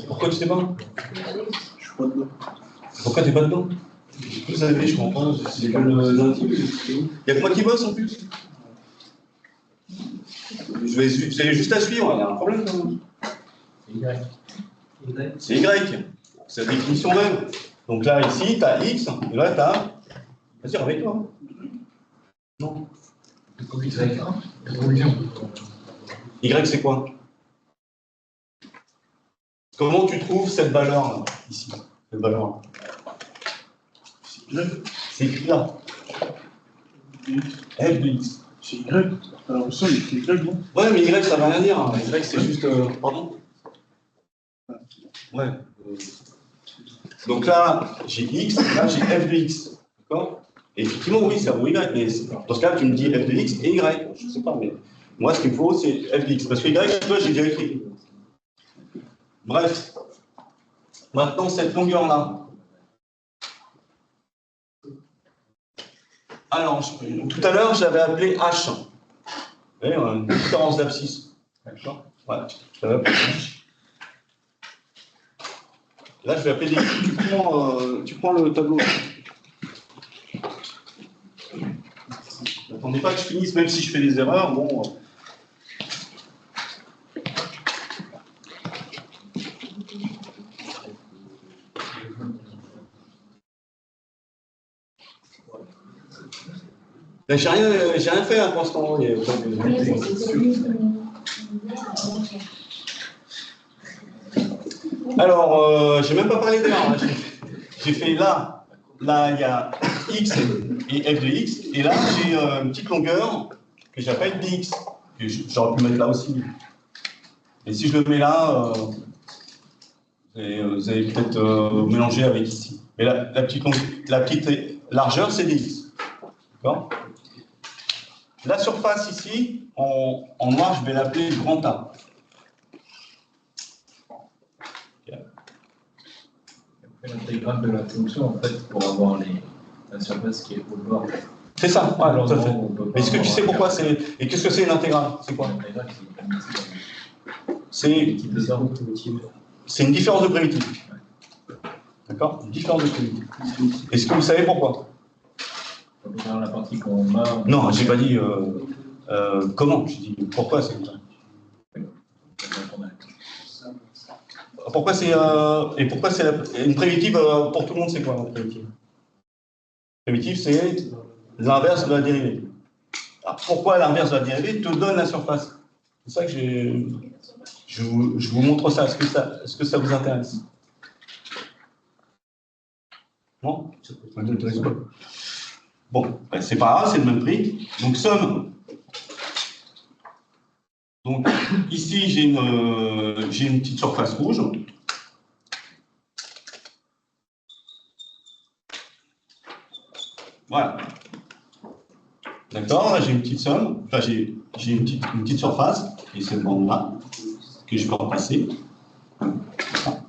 Pourquoi tu sais pas? Je suis pas dedans. Pourquoi t'es pas dedans? Vous savez, je comprends pas. C'est que il y a que moi qui bosse en plus. Vous avez juste à suivre, il y a un problème quand même. C'est Y. C'est la définition même. Donc là, ici, tu as X, et là, tu as. Vas-y, réveille-toi. Non. Y, c'est quoi? Comment tu trouves cette valeur ici? Cette valeur c'est écrit là. F de X. C'est Y. Alors, ça, c'est Y, non? Ouais, mais Y, ça ne veut rien dire. Y, c'est juste. Pardon? Ouais. Donc là, j'ai X, là, j'ai F de X. D'accord? Et effectivement, oui, ça vaut Y, mais dans ce cas-là, tu me dis F de X et Y. Je ne sais pas, mais moi, ce qu'il me faut, c'est F de X. Parce que Y, toi, j'ai déjà écrit. Bref. Maintenant, cette longueur-là. Alors, tout à l'heure, j'avais appelé H. Vous voyez, on a une différence d'abscisse. D'accord? Voilà, je l'avais appelé H. Là, je vais appeler des... tu prends le tableau. N'attendez pas que je finisse, même si je fais des erreurs. Bon. Ben, j'ai rien fait pour l'instant. Alors, j'ai même pas parlé d'erreur. Hein. J'ai fait là, il y a x et f de x, et là j'ai une petite longueur que j'appelle dx. J'aurais pu mettre là aussi. Et si je le mets là, vous allez peut-être mélanger avec ici. Mais la petite largeur, c'est dx. D'accord? La surface ici, en noir, je vais l'appeler grand A. L'intégrale de la fonction, en fait, pour avoir la surface qui est au bord. C'est ça, ouais, tout à fait. Mais est-ce que tu sais pourquoi c'est... Et qu'est-ce que c'est une intégrale? C'est quoi? C'est une différence de primitive. D'accord? Une différence de primitive. Est-ce que vous savez pourquoi? Dans la partie qu'on a... Non, j'ai pas dit comment, je dis pourquoi c'est comme ça. Pourquoi c'est et pourquoi c'est une primitive pour tout le monde, c'est quoi une primitive? Primitive, c'est l'inverse de la dérivée. Alors, pourquoi l'inverse de la dérivée te donne la surface? C'est ça que je vous montre ça. Est-ce que ça vous intéresse? Non? Ça ne t'intéresse pas. Bon, ben, c'est pas grave, c'est le même prix. Donc somme Donc, ici, j'ai une petite surface rouge. Voilà. D'accord, là j'ai une petite somme, enfin j'ai une petite surface, et cette bande-là, que je peux remplacer. Voilà.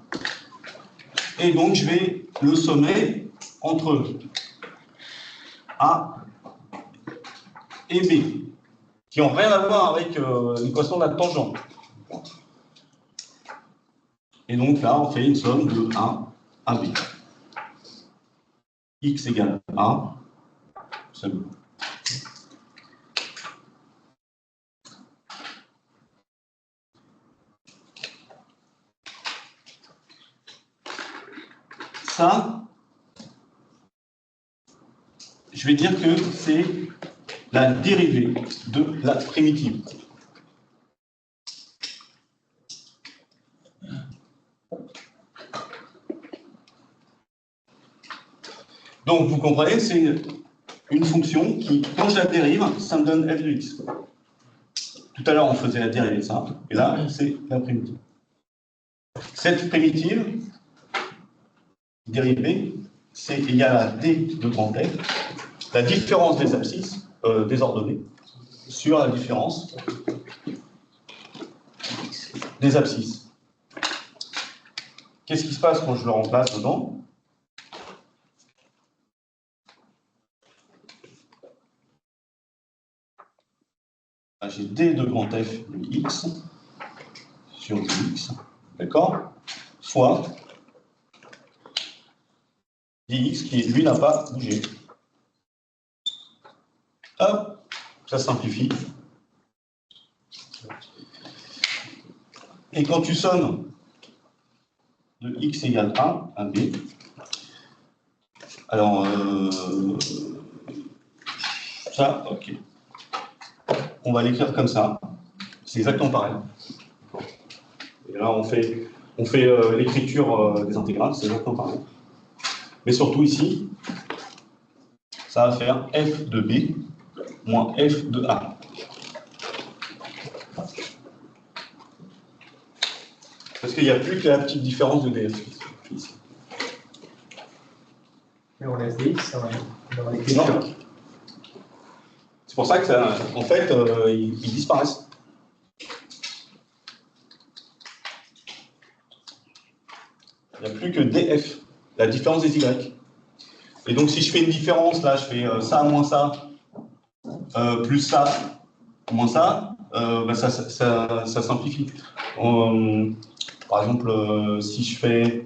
Et donc je vais le sommer entre A et B, qui n'ont rien à voir avec l'équation de la tangente. Et donc là, on fait une somme de A à B. X égale A, c'est bon. Ça, je vais dire que c'est la dérivée de la primitive. Donc, vous comprenez, c'est une fonction qui, quand je la dérive, ça me donne f de x. Tout à l'heure, on faisait la dérivée de ça, et là, c'est la primitive. Cette primitive dérivée, c'est égal à d de grand F, la différence des abscisses, des ordonnées, sur la différence des abscisses. Qu'est-ce qui se passe quand je le remplace dedans? J'ai d de grand F de x sur dx, d'accord, fois dx qui, lui, n'a pas bougé. Hop, ça simplifie. Et quand tu sommes de x égale 1 à b, alors, ça, ok. On va l'écrire comme ça. C'est exactement pareil. Et là, on fait l'écriture des intégrales, c'est exactement pareil. Mais surtout ici, ça va faire f de b moins f de a. Parce qu'il n'y a plus que la petite différence de df ici. Mais on laisse dx dans l'écriture. Non. C'est pour ça que, ça, en fait, ils disparaissent. Il n'y a plus que df, la différence des y. Et donc, si je fais une différence, là, je fais ça moins ça, plus ça moins ça, bah, ça simplifie. Par exemple, si je fais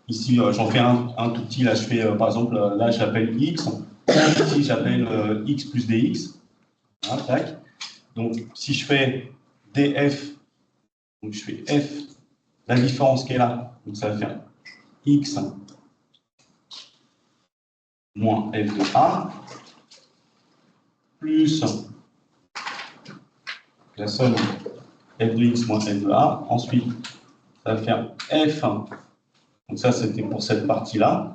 ici, j'en fais un tout petit, là, je fais, par exemple, là, j'appelle x. Ici, j'appelle x plus dx. Voilà, tac. Donc, si je fais df, donc je fais f, la différence qui est là, donc ça va faire x moins f de a, plus la somme f de x moins f de a. Ensuite, ça va faire f, donc ça c'était pour cette partie-là.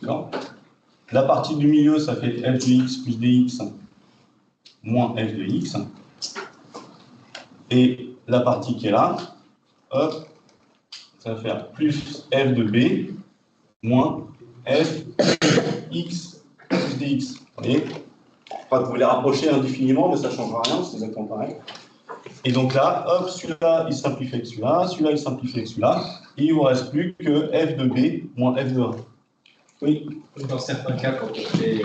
D'accord. La partie du milieu, ça fait f de x plus dx moins f de x. Et la partie qui est là, hop, ça va faire plus f de b moins f x plus dx. Vous voyez, enfin, vous pouvez les rapprocher indéfiniment, mais ça ne changera rien, c'est exactement pareil. Et donc là, hop, celui-là, il simplifie avec celui-là, celui-là, il simplifie avec celui-là, et il ne vous reste plus que f de b moins f de 1. Oui. Dans certains cas, quand on fait.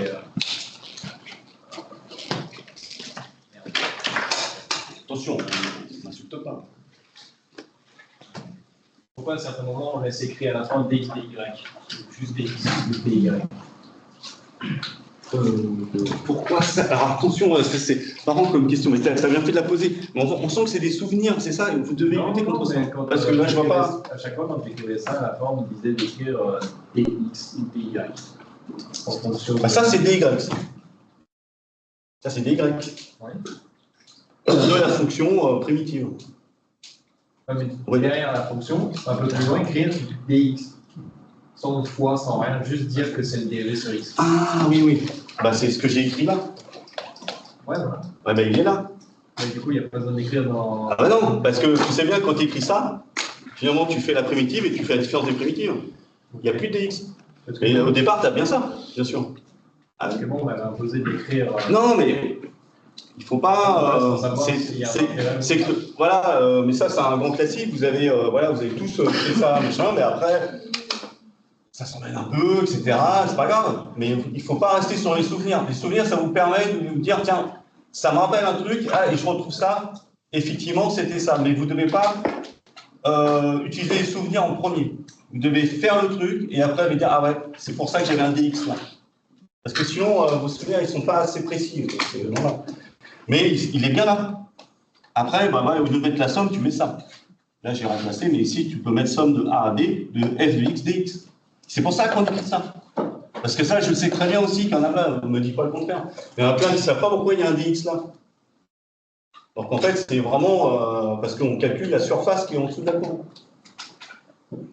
Attention, on n'insulte pas. Pourquoi à certains moments on laisse écrit à la fin dx dy, juste dx plus dy? Pourquoi ça? Alors attention, c'est marrant comme question, mais tu as bien fait de la poser. Mais on sent que c'est des souvenirs, c'est ça, vous devez lutter contre ça. Parce que là, je vois pas. À chaque fois, quand j'écrivais ça, à la fin, on me disait d'écrire dx ou dy. En fonction Bah, ça, c'est dy. Ça, c'est dy. Ouais. De la fonction primitive. Ouais, mais derrière la fonction, un peu plus loin, écrire dx. Sans fois, sans rien, juste dire que c'est le dérivé sur x. Ah oui, oui. Bah, c'est ce que j'ai écrit là. Ouais, voilà. Ouais, bah, il est là. Mais du coup, il n'y a pas besoin d'écrire dans. Ah bah non, parce que tu sais bien, quand tu écris ça, finalement, tu fais la primitive et tu fais la différence des primitives. Il n'y a plus de dx. Et au départ, tu as bien ça, bien sûr. Parce que bon, on m'avait imposé d'écrire. Non, mais il faut pas. C'est que voilà, mais ça c'est un grand classique. Vous avez voilà, vous avez tous fait ça, machin, mais après ça s'emmène un peu, etc. C'est pas grave. Mais il faut pas rester sur les souvenirs. Les souvenirs, ça vous permet de vous dire tiens, ça me rappelle un truc, ah, et je retrouve ça. Effectivement, c'était ça. Mais vous ne devez pas utiliser les souvenirs en premier. Vous devez faire le truc et après vous dire ah ouais, c'est pour ça que j'avais un DX là. Parce que sinon, vos souvenirs, ils ne sont pas assez précis. Voilà. Mais il est bien là. Après, bah, au lieu de mettre la somme, tu mets ça. Là, j'ai remplacé, mais ici, tu peux mettre somme de A à B, de f de x dx. C'est pour ça qu'on écrit ça. Parce que ça, je sais très bien aussi qu'il y en a plein, on ne me dit pas le contraire. Il y en a plein qui ne savent pas pourquoi il y a un dx là. Donc en fait, c'est vraiment parce qu'on calcule la surface qui est en dessous de la courbe.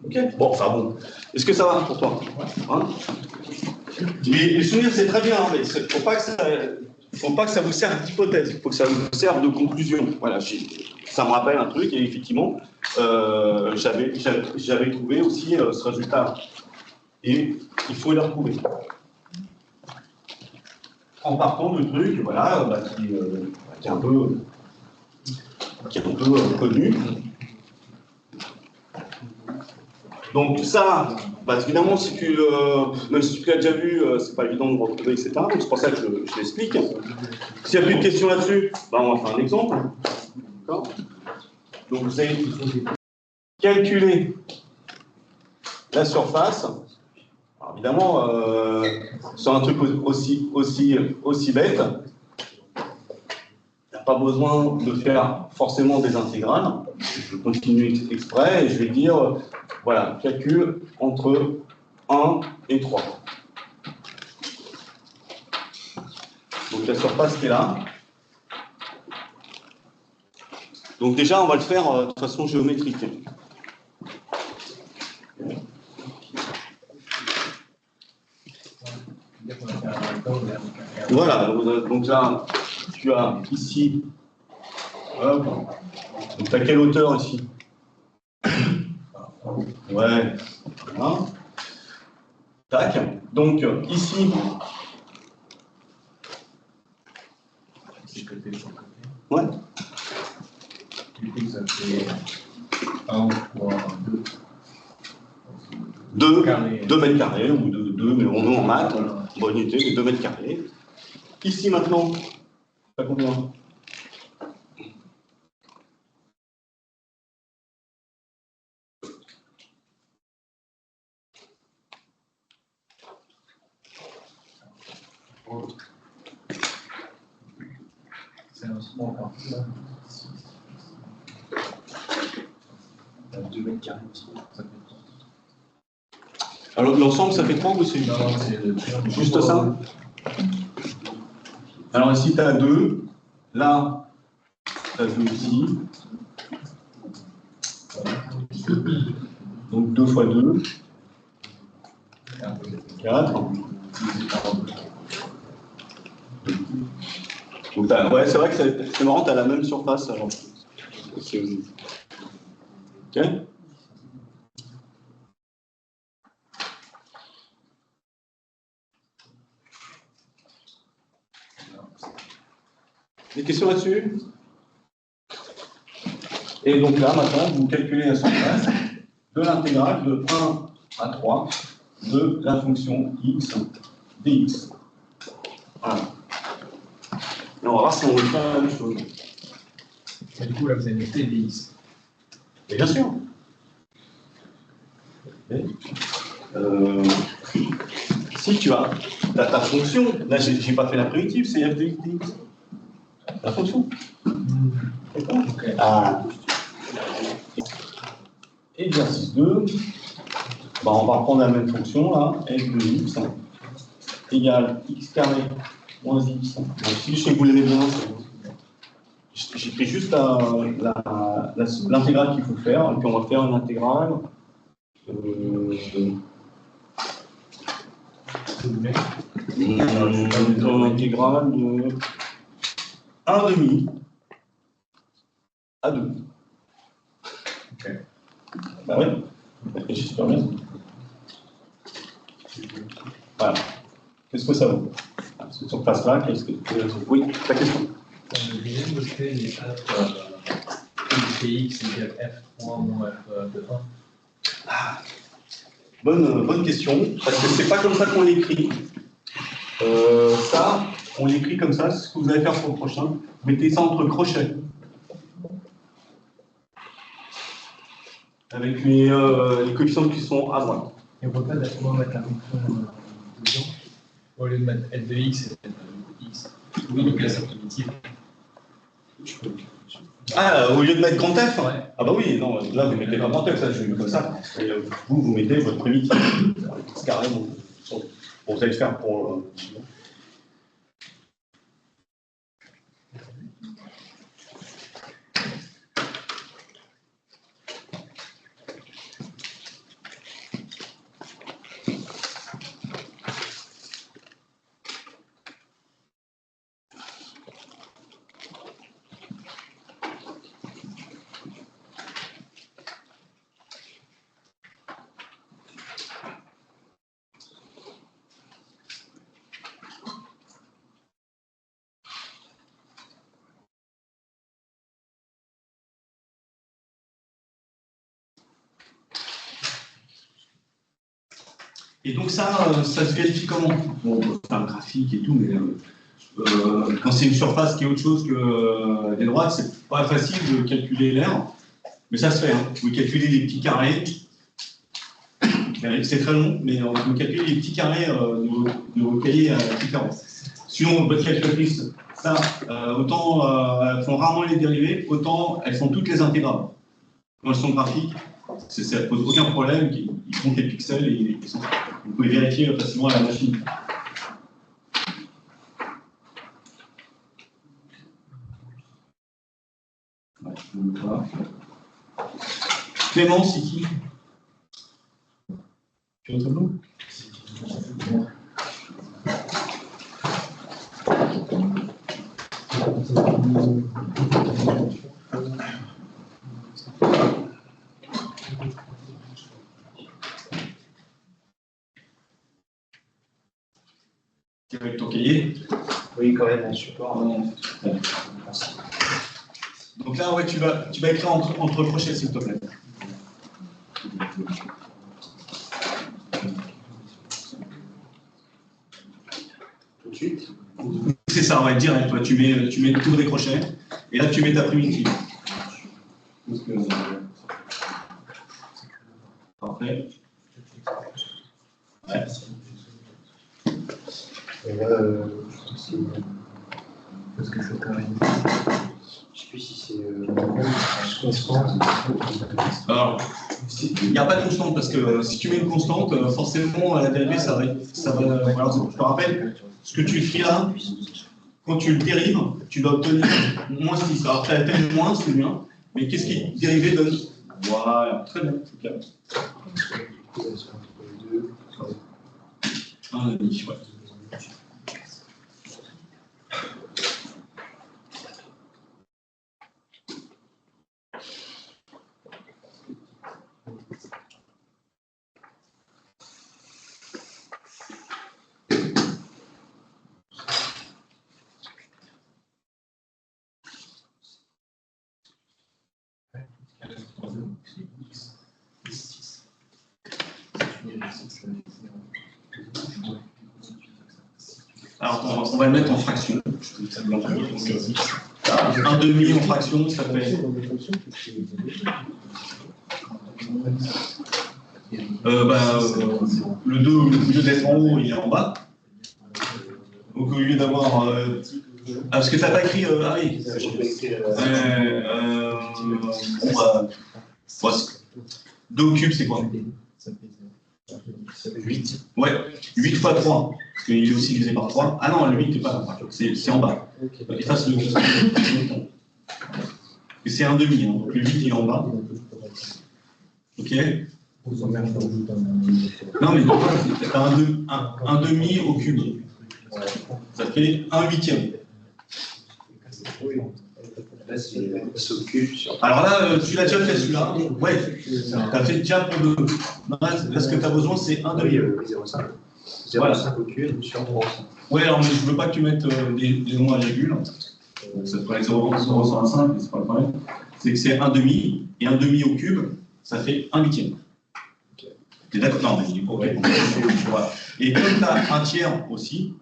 Ok. Bon, enfin bon. Est-ce que ça va pour toi? Hein? Les souvenirs, c'est très bien, hein, mais il ne faut pas que ça vous serve d'hypothèse, il faut que ça vous serve de conclusion. Voilà, ça me rappelle un truc, et effectivement, j'avais trouvé aussi ce résultat. Et il faut le retrouver. En partant de trucs, voilà, qui est un peu connu. Donc ça, bah, évidemment, même si tu l'as déjà vu, c'est pas évident de le retrouver, etc. Donc c'est pour ça que je l'explique. S'il n'y a plus de questions là-dessus, bah, on va faire un exemple. Donc vous allez calculer la surface. Alors, évidemment, sur un truc aussi bête, il n'y a pas besoin de faire forcément des intégrales. Je continue exprès et je vais dire, voilà, calcul entre 1 et 3. Donc la surface qui est là. Donc déjà, on va le faire de façon géométrique. Voilà, donc là, tu as ici, hop, donc tu as quelle hauteur ici? Ouais, voilà. Tac, donc ici, ouais. Du coup, ça fait 1 fois 2 mètres carrés, ou 2, mais on est en maths, bonne unité, mais 2 mètres carrés. Ici maintenant, ça combien? C'est un small parti là. 2 mètres carrés aussi. Ça fait Alors l'ensemble, ça fait 3 ou c'est juste ça? Alors ici, tu as 2. Là, tu as 2 ici. Donc 2 fois 2. 4. Donc, ouais, c'est vrai que c'est marrant, tu as la même surface. Alors. Ok. Des questions là-dessus? Et donc là, maintenant, vous calculez la surface de l'intégrale de 1 à 3 de la fonction x dx. Voilà. Et on va voir si on veut faire la même chose. Et du coup, là, vous avez noté dx. Et bien sûr. Si tu as ta fonction, là, j'ai pas fait la primitive, c'est f de x dx. La fonction. Okay. Ah. Exercice 2. Bah, on va prendre la même fonction, là, f de x égale x carré moins x. Donc, si je sais que vous l'aimez bien, j'ai pris juste l'intégrale qu'il faut faire, et puis on va faire une intégrale. Une intégrale de 1 demi à 2. Ok. Bah ouais, réfléchis super bien. Voilà. Qu'est-ce que ça vaut? Cette surface-là, qu'est-ce que... Oui, ta question. On est obligé de noter les f px égale f3 moins f de 1. Bonne question, parce que c'est pas comme ça qu'on l'écrit. Ça, on l'écrit comme ça, c'est ce que vous allez faire pour le prochain. Vous mettez ça entre crochets. Avec les coefficients qui sont à droite. Et on peut pas d'abord mettre la fonction dedans, au lieu de mettre f de x et f de x. Oui, donc la sorte primitive. Ah, au lieu de mettre grand F? Ouais. Ah bah oui, non, là vous mettez pas grand F, ça je vais comme ça. Et vous mettez votre primitive. C'est carré, bon, vous allez le faire pour... Et donc ça se vérifie comment? Bon, on peut faire un graphique et tout, mais quand c'est une surface qui est autre chose que des droites, c'est pas facile de calculer l'air. Mais ça se fait, hein. Vous calculez des petits carrés. C'est très long, mais on peut calculer les petits carrés de vos cahiers différents. Sinon, votre calculatrice, ça, autant elles font rarement les dérivés, autant elles font toutes les intégrales. Quand elles sont graphiques, ça ne pose aucun problème, ils comptent les pixels et vous pouvez vérifier facilement à la machine. Ouais, je ne veux pas. Clément, c'est qui? Tu as un tableau? Avec ton cahier? Oui, quand même, en support. Donc là, ouais, tu vas écrire entre crochets, s'il te plaît. Tout de suite. C'est ça, ouais, direct. Toi, tu mets tous les crochets, et là, tu mets ta primitive. Parfait. Ouais. Et là, Parce que c'est carré. je sais plus si c'est constante. Alors, il n'y a pas de constante, parce que si tu mets une constante, forcément, à la dérivée, ça va. Alors, je te rappelle, ce que tu écris là, quand tu le dérives, tu dois obtenir moins 6. Alors, tu as tel moins, c'est bien, mais qu'est-ce qui dérivé donne? Voilà, très bien, c'est clair. Un demi, ouais. Alors, on va le mettre en fraction. Un demi en fraction, ça fait. Le 2, au lieu d'être en haut, il est en bas. Donc, au lieu d'avoir. Parce que tu n'as pas écrit. Ah oui. Bon, bah. 2 au cube, c'est quoi? 8. Ouais, 8 fois 3. Parce qu'il est aussi divisé par 3. Ah non, le 8 n'est pas là. C'est en bas. Efface le. Et c'est un demi. Hein. Donc le 8 il est en bas. Ok. Non, mais tu as un demi au cube. Ça fait 1/8. Là, c'est x au cube sur. Alors là, tu l'as déjà fait celui-là. Ouais, tu as fait déjà pour 2. Là, ce que tu as besoin, c'est 1 Oui, demi. 0,5. Voilà. 0,5 au cube sur 3. Ouais, alors mais je veux pas que tu mettes des noms à virgule. Ça te ferait 0,5, mais c'est pas le problème. C'est que c'est 1 demi, et 1 demi au cube, ça fait 1 huitième. T'es d'accord? Non, mais ok. Voilà. Et comme tu as 1 tiers aussi,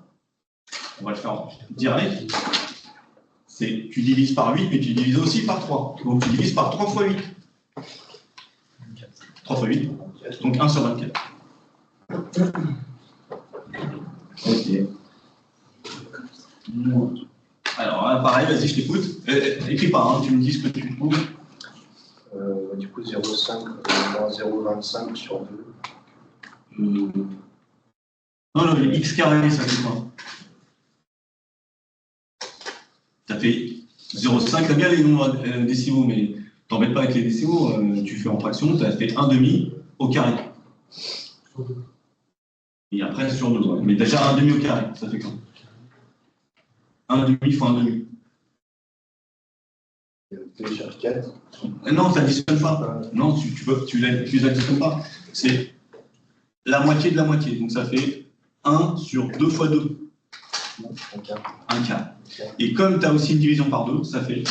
on va le faire direct, c'est tu divises par 8, mais tu divises aussi par 3. Donc tu divises par 3 fois 8. 3 fois 8, donc 1 sur 24. Ok. Alors là, pareil, vas-y, je t'écoute. Écris pas, hein, tu me dis ce que tu trouves. Du coup, 0,5 moins 0,25 sur 2. Non, non, le x carré, ça fait quoi? Ça fait 0,5, t'as bien les nombres décimaux, mais t'embêtes pas avec les décimaux, tu fais en fraction, t'as fait 1 demi au carré. Et après, c'est sur 2, ouais. Mais déjà 1 demi au carré, ça fait quoi? 1 demi fois 1 demi. 2 sur 4. Non, ça n'additionne pas. Non, tu les additionnes pas. C'est la moitié de la moitié. Donc ça fait 1 sur 2 fois 2. Un quart. Et comme tu as aussi une division par 2, ça fait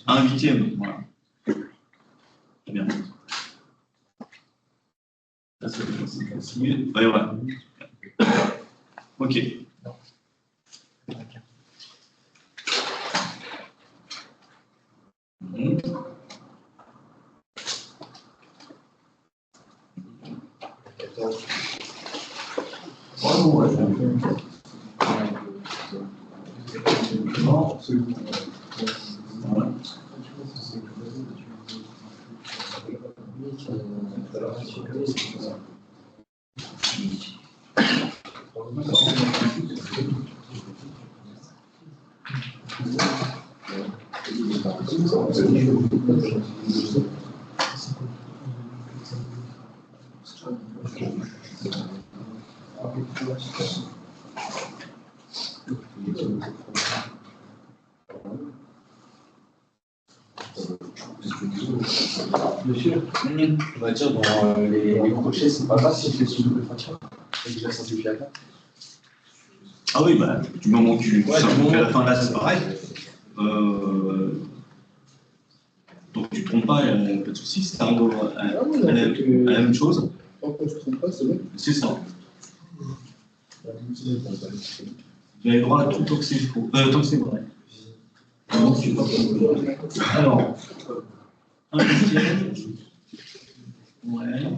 1 huitième. Voilà. Très bien. Là, ça fait facile. Ouais, voilà. Ok. Monsieur, on va dire dans les crochets, c'est pas grave si je fais sous double fraction. Et que je simplifie à 4. Ah oui, bah, du moment que tu simplifies à la fin, là, c'est pareil. Donc tu ne te trompes pas, il n'y a pas de souci, c'est un à la même chose. Tant qu'on ne se trompe pas, c'est bon. C'est ça. Vous avez le droit à tout tant que c'est faux. Tant que c'est vrai. Alors, un huitième. Ouais.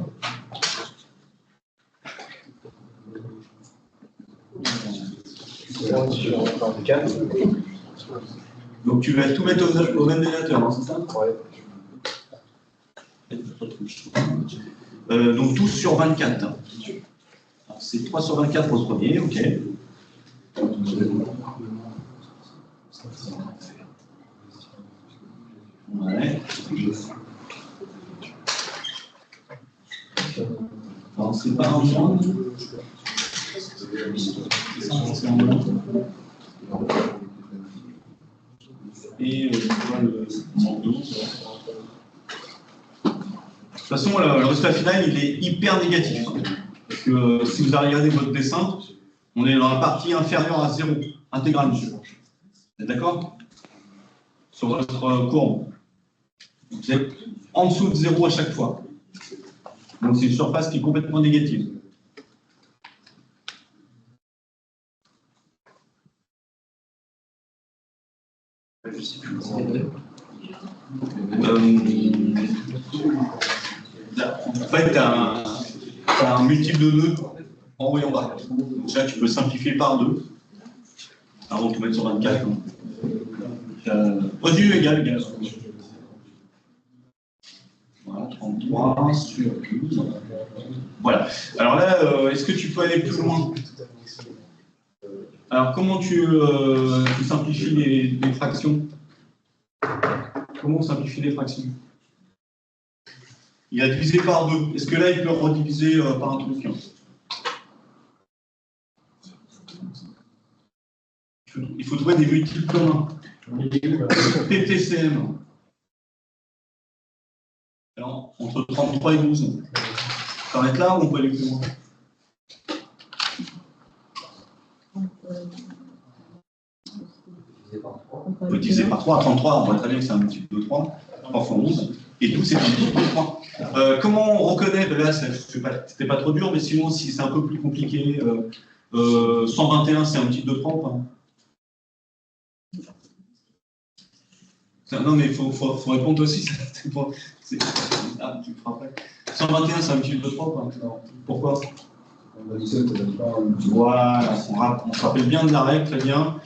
Sur 4. Donc tu vas tout mettre au même dénominateur, hein, c'est ça? Ouais. Donc tous sur 24. C'est 3 sur 24 pour le premier, ok. Ouais. Alors c'est pas un moins. C'est un moins. Et je vois le moins 12. De toute façon, le résultat final, il est hyper négatif. Parce que si vous avez regardé votre dessin, on est dans la partie inférieure à 0, intégrale. Vous êtes d'accord? Sur votre courbe. Vous êtes en dessous de 0 à chaque fois. Donc c'est une surface qui est complètement négative. Je sais plus comment. En fait, tu as un multiple de nœuds en haut et en bas. Donc là, tu peux simplifier par 2. Avant de tout mettre sur 24. Vas-y, égal. Voilà, 33 sur 12. Voilà. Alors là, est-ce que tu peux aller plus loin? Alors, comment tu simplifies les fractions? Comment on simplifie les fractions? Il a divisé par 2. Est-ce que là, il peut rediviser par un truc? Il faut trouver des multiples communs. PTCM. Alors, entre 33 et 12. Ça va être là ou on peut aller plus loin? On peut diviser par 3. 33, on voit très bien que c'est un multiple de 3. 3 fois 11. Et 12, c'est un multiple de 3. Comment on reconnaît? Là, c'était pas trop dur, mais sinon, si c'est un peu plus compliqué, 121, c'est un multiple de 3 ou pas? Non, mais il faut répondre aussi. Ah, tu le feras après. 121, c'est un multiple de 3 ou pas? Pourquoi? Voilà, on se rappelle bien de la règle, très bien.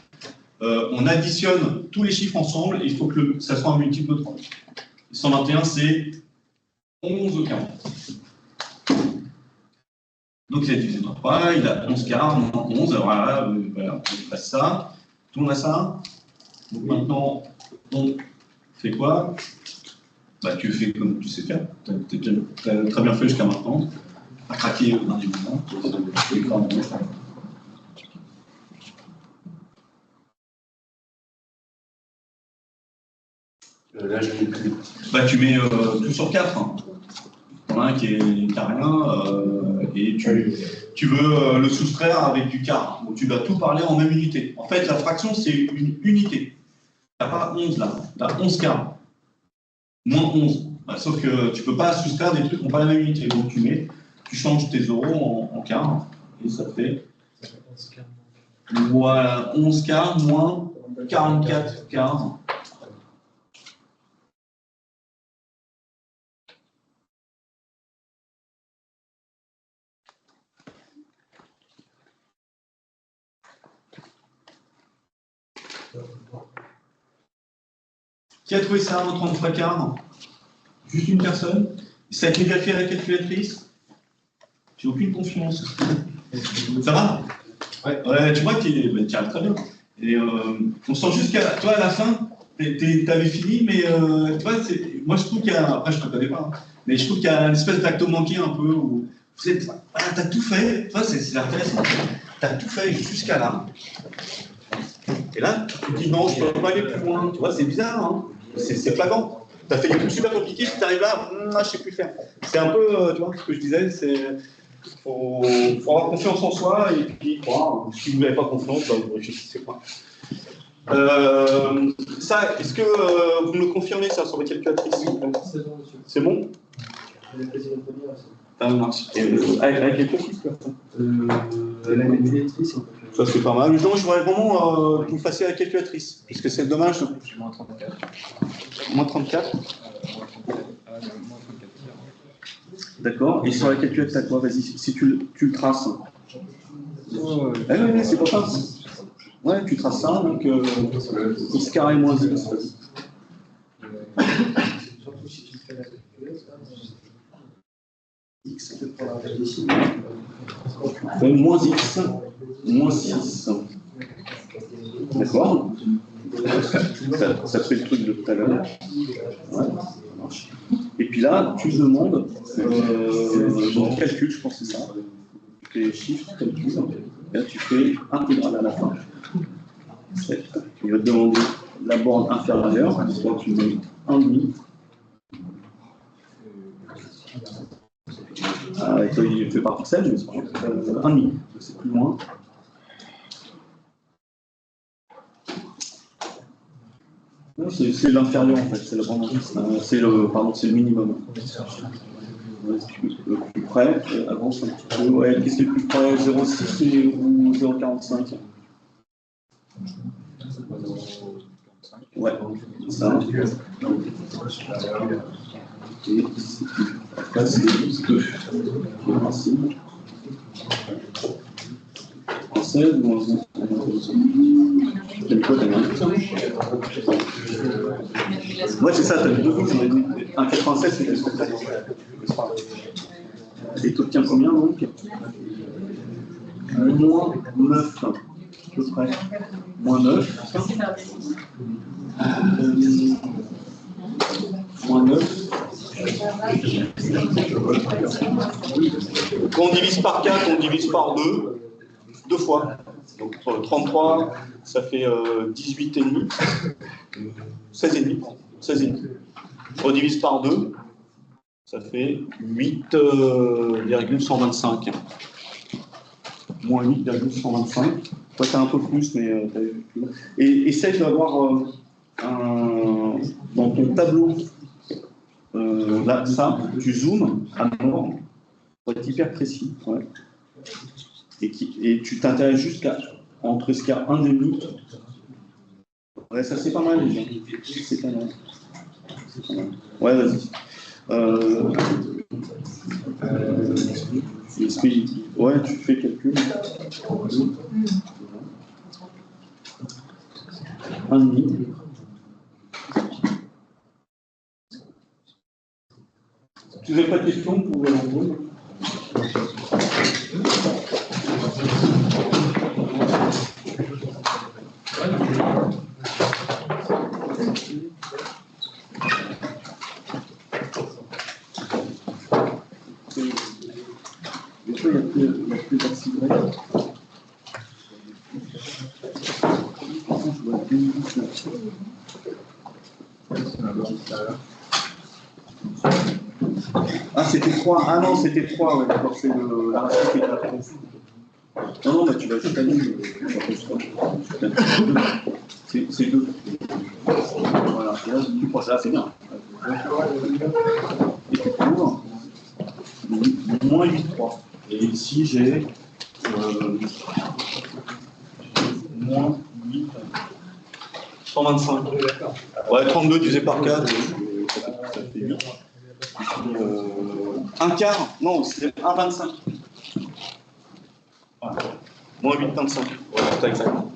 On additionne tous les chiffres ensemble et il faut que ça soit un multiple de 3. 121, c'est 11 quarts. Donc il a divisé par 3, il a 11 quarts, 11, voilà, on passe ça. Tout le monde a ça. Donc maintenant, on fait quoi? Bah, tu fais comme tu sais faire. Tu as très bien fait jusqu'à maintenant. À craquer dans du moment. Là, je mets plus. Bah, tu mets tout sur 4. Hein. T'en as un qui n'a rien et tu veux le soustraire avec du quart. Donc tu dois tout parler en même unité. En fait, la fraction, c'est une unité. Tu n'as pas 11 là. Tu as 11 quarts. Moins 11. Bah, sauf que tu ne peux pas soustraire des trucs qui n'ont pas la même unité. Donc tu changes tes euros en quarts. Et ça fait voilà, 11 quarts moins 44 quarts. Qui a trouvé ça en 33 quarts? Juste une personne? Ça a été déjà fait à la calculatrice? J'ai aucune confiance. Ça va? Ouais, tu vois que tu arrives très bien. Et on sent juste qu'à toi, à la fin, t'avais fini, mais tu vois, moi je trouve qu'il y a. Après, je ne te connais pas, hein, mais je trouve qu'il y a une espèce d'acte manqué un peu où vous êtes. Voilà, t'as tout fait. Tu vois, c'est intéressant. T'as tout fait jusqu'à là. Et là, tu te dis non, je ne peux pas aller plus loin. Tu vois, c'est bizarre, hein. C'est flagrant. Tu as fait des trucs super compliqués, tu arrives là, je ne sais plus faire. C'est un peu, tu vois, ce que je disais, c'est faut avoir confiance en soi et puis croire. Si vous n'avez pas confiance, bah, vous réfléchissez pas. Ça, est-ce que vous me confirmez ça sur votre calculatrice? C'est bon? Ça marche. Avec les profils, La calculatrice, ça c'est pas mal. Non, je voudrais vraiment que vous fassiez la calculatrice, parce que c'est dommage. Moins 34. Moins 34. D'accord. Et sur la calculatrice, t'as quoi? Vas-y, si tu le traces. Oui, c'est pour ça. Ouais, tu traces ça, donc x carré moins x. X. Moins x, moins 6. D'accord? Ça fait le truc de tout à l'heure. Ouais, ça marche. Et puis là, tu demandes, donc calcul, je pense que c'est ça. Tu fais chiffre, calcul, et là tu fais intégrale à la fin. Il va te demander la borne inférieure, soit tu mets 1,5. Il fait pas parcelle, mais c'est 1,5, c'est plus loin. C'est l'inférieur en fait, c'est la borne inférieure, c'est le minimum. Le plus près, avance un petit peu. Ouais, qu'est-ce qui est le plus près? 0,6 ou 0,45? Ouais, c'est ça. Et après, c'est 2. C'est le principe. En 16 ou en 11? Quel quoi, t'as mis ouais, c'est ça, t'as mis 2 bouts. Un 96, c'est ce que t'as. Et tu obtiens combien donc? Moins 9, à peu près. Moins 9. Moins 9. Quand on divise par 4, on divise par 2. 2 fois. Donc 33, ça fait 18,5. 16,5, pardon. 16,5. On divise par 2, ça fait 8,125. Moins 8,125. Toi, t'as un peu plus, mais t'as vu. Et essaye d'avoir dans ton tableau, là, ça, tu zoomes à mort pour être hyper précis. Ouais. Et tu t'intéresses juste entre ce qu'il y a un demi. Ouais, ça c'est pas mal déjà. C'est pas mal. Ouais, vas-y. Ouais, tu fais calcul. Un demi. Si vous n'avez pas de questions, vous pouvez en poser. Il n'y a plus d'axi grec. Ah, c'était 3. Ah non, c'était 3, ouais, d'accord, c'est la racine qui est après. Non, non, mais tu vas juste annuler. C'est 2. Voilà, et là, tu prends ça, c'est bien. Et tu cours. Moins 8,3. Et ici, j'ai moins 8, 125. Ouais, 32 divisé par 4, ça fait 8. Un quart, non, c'est 1,25. Voilà. Moins 8,25. Voilà, c'est exactement.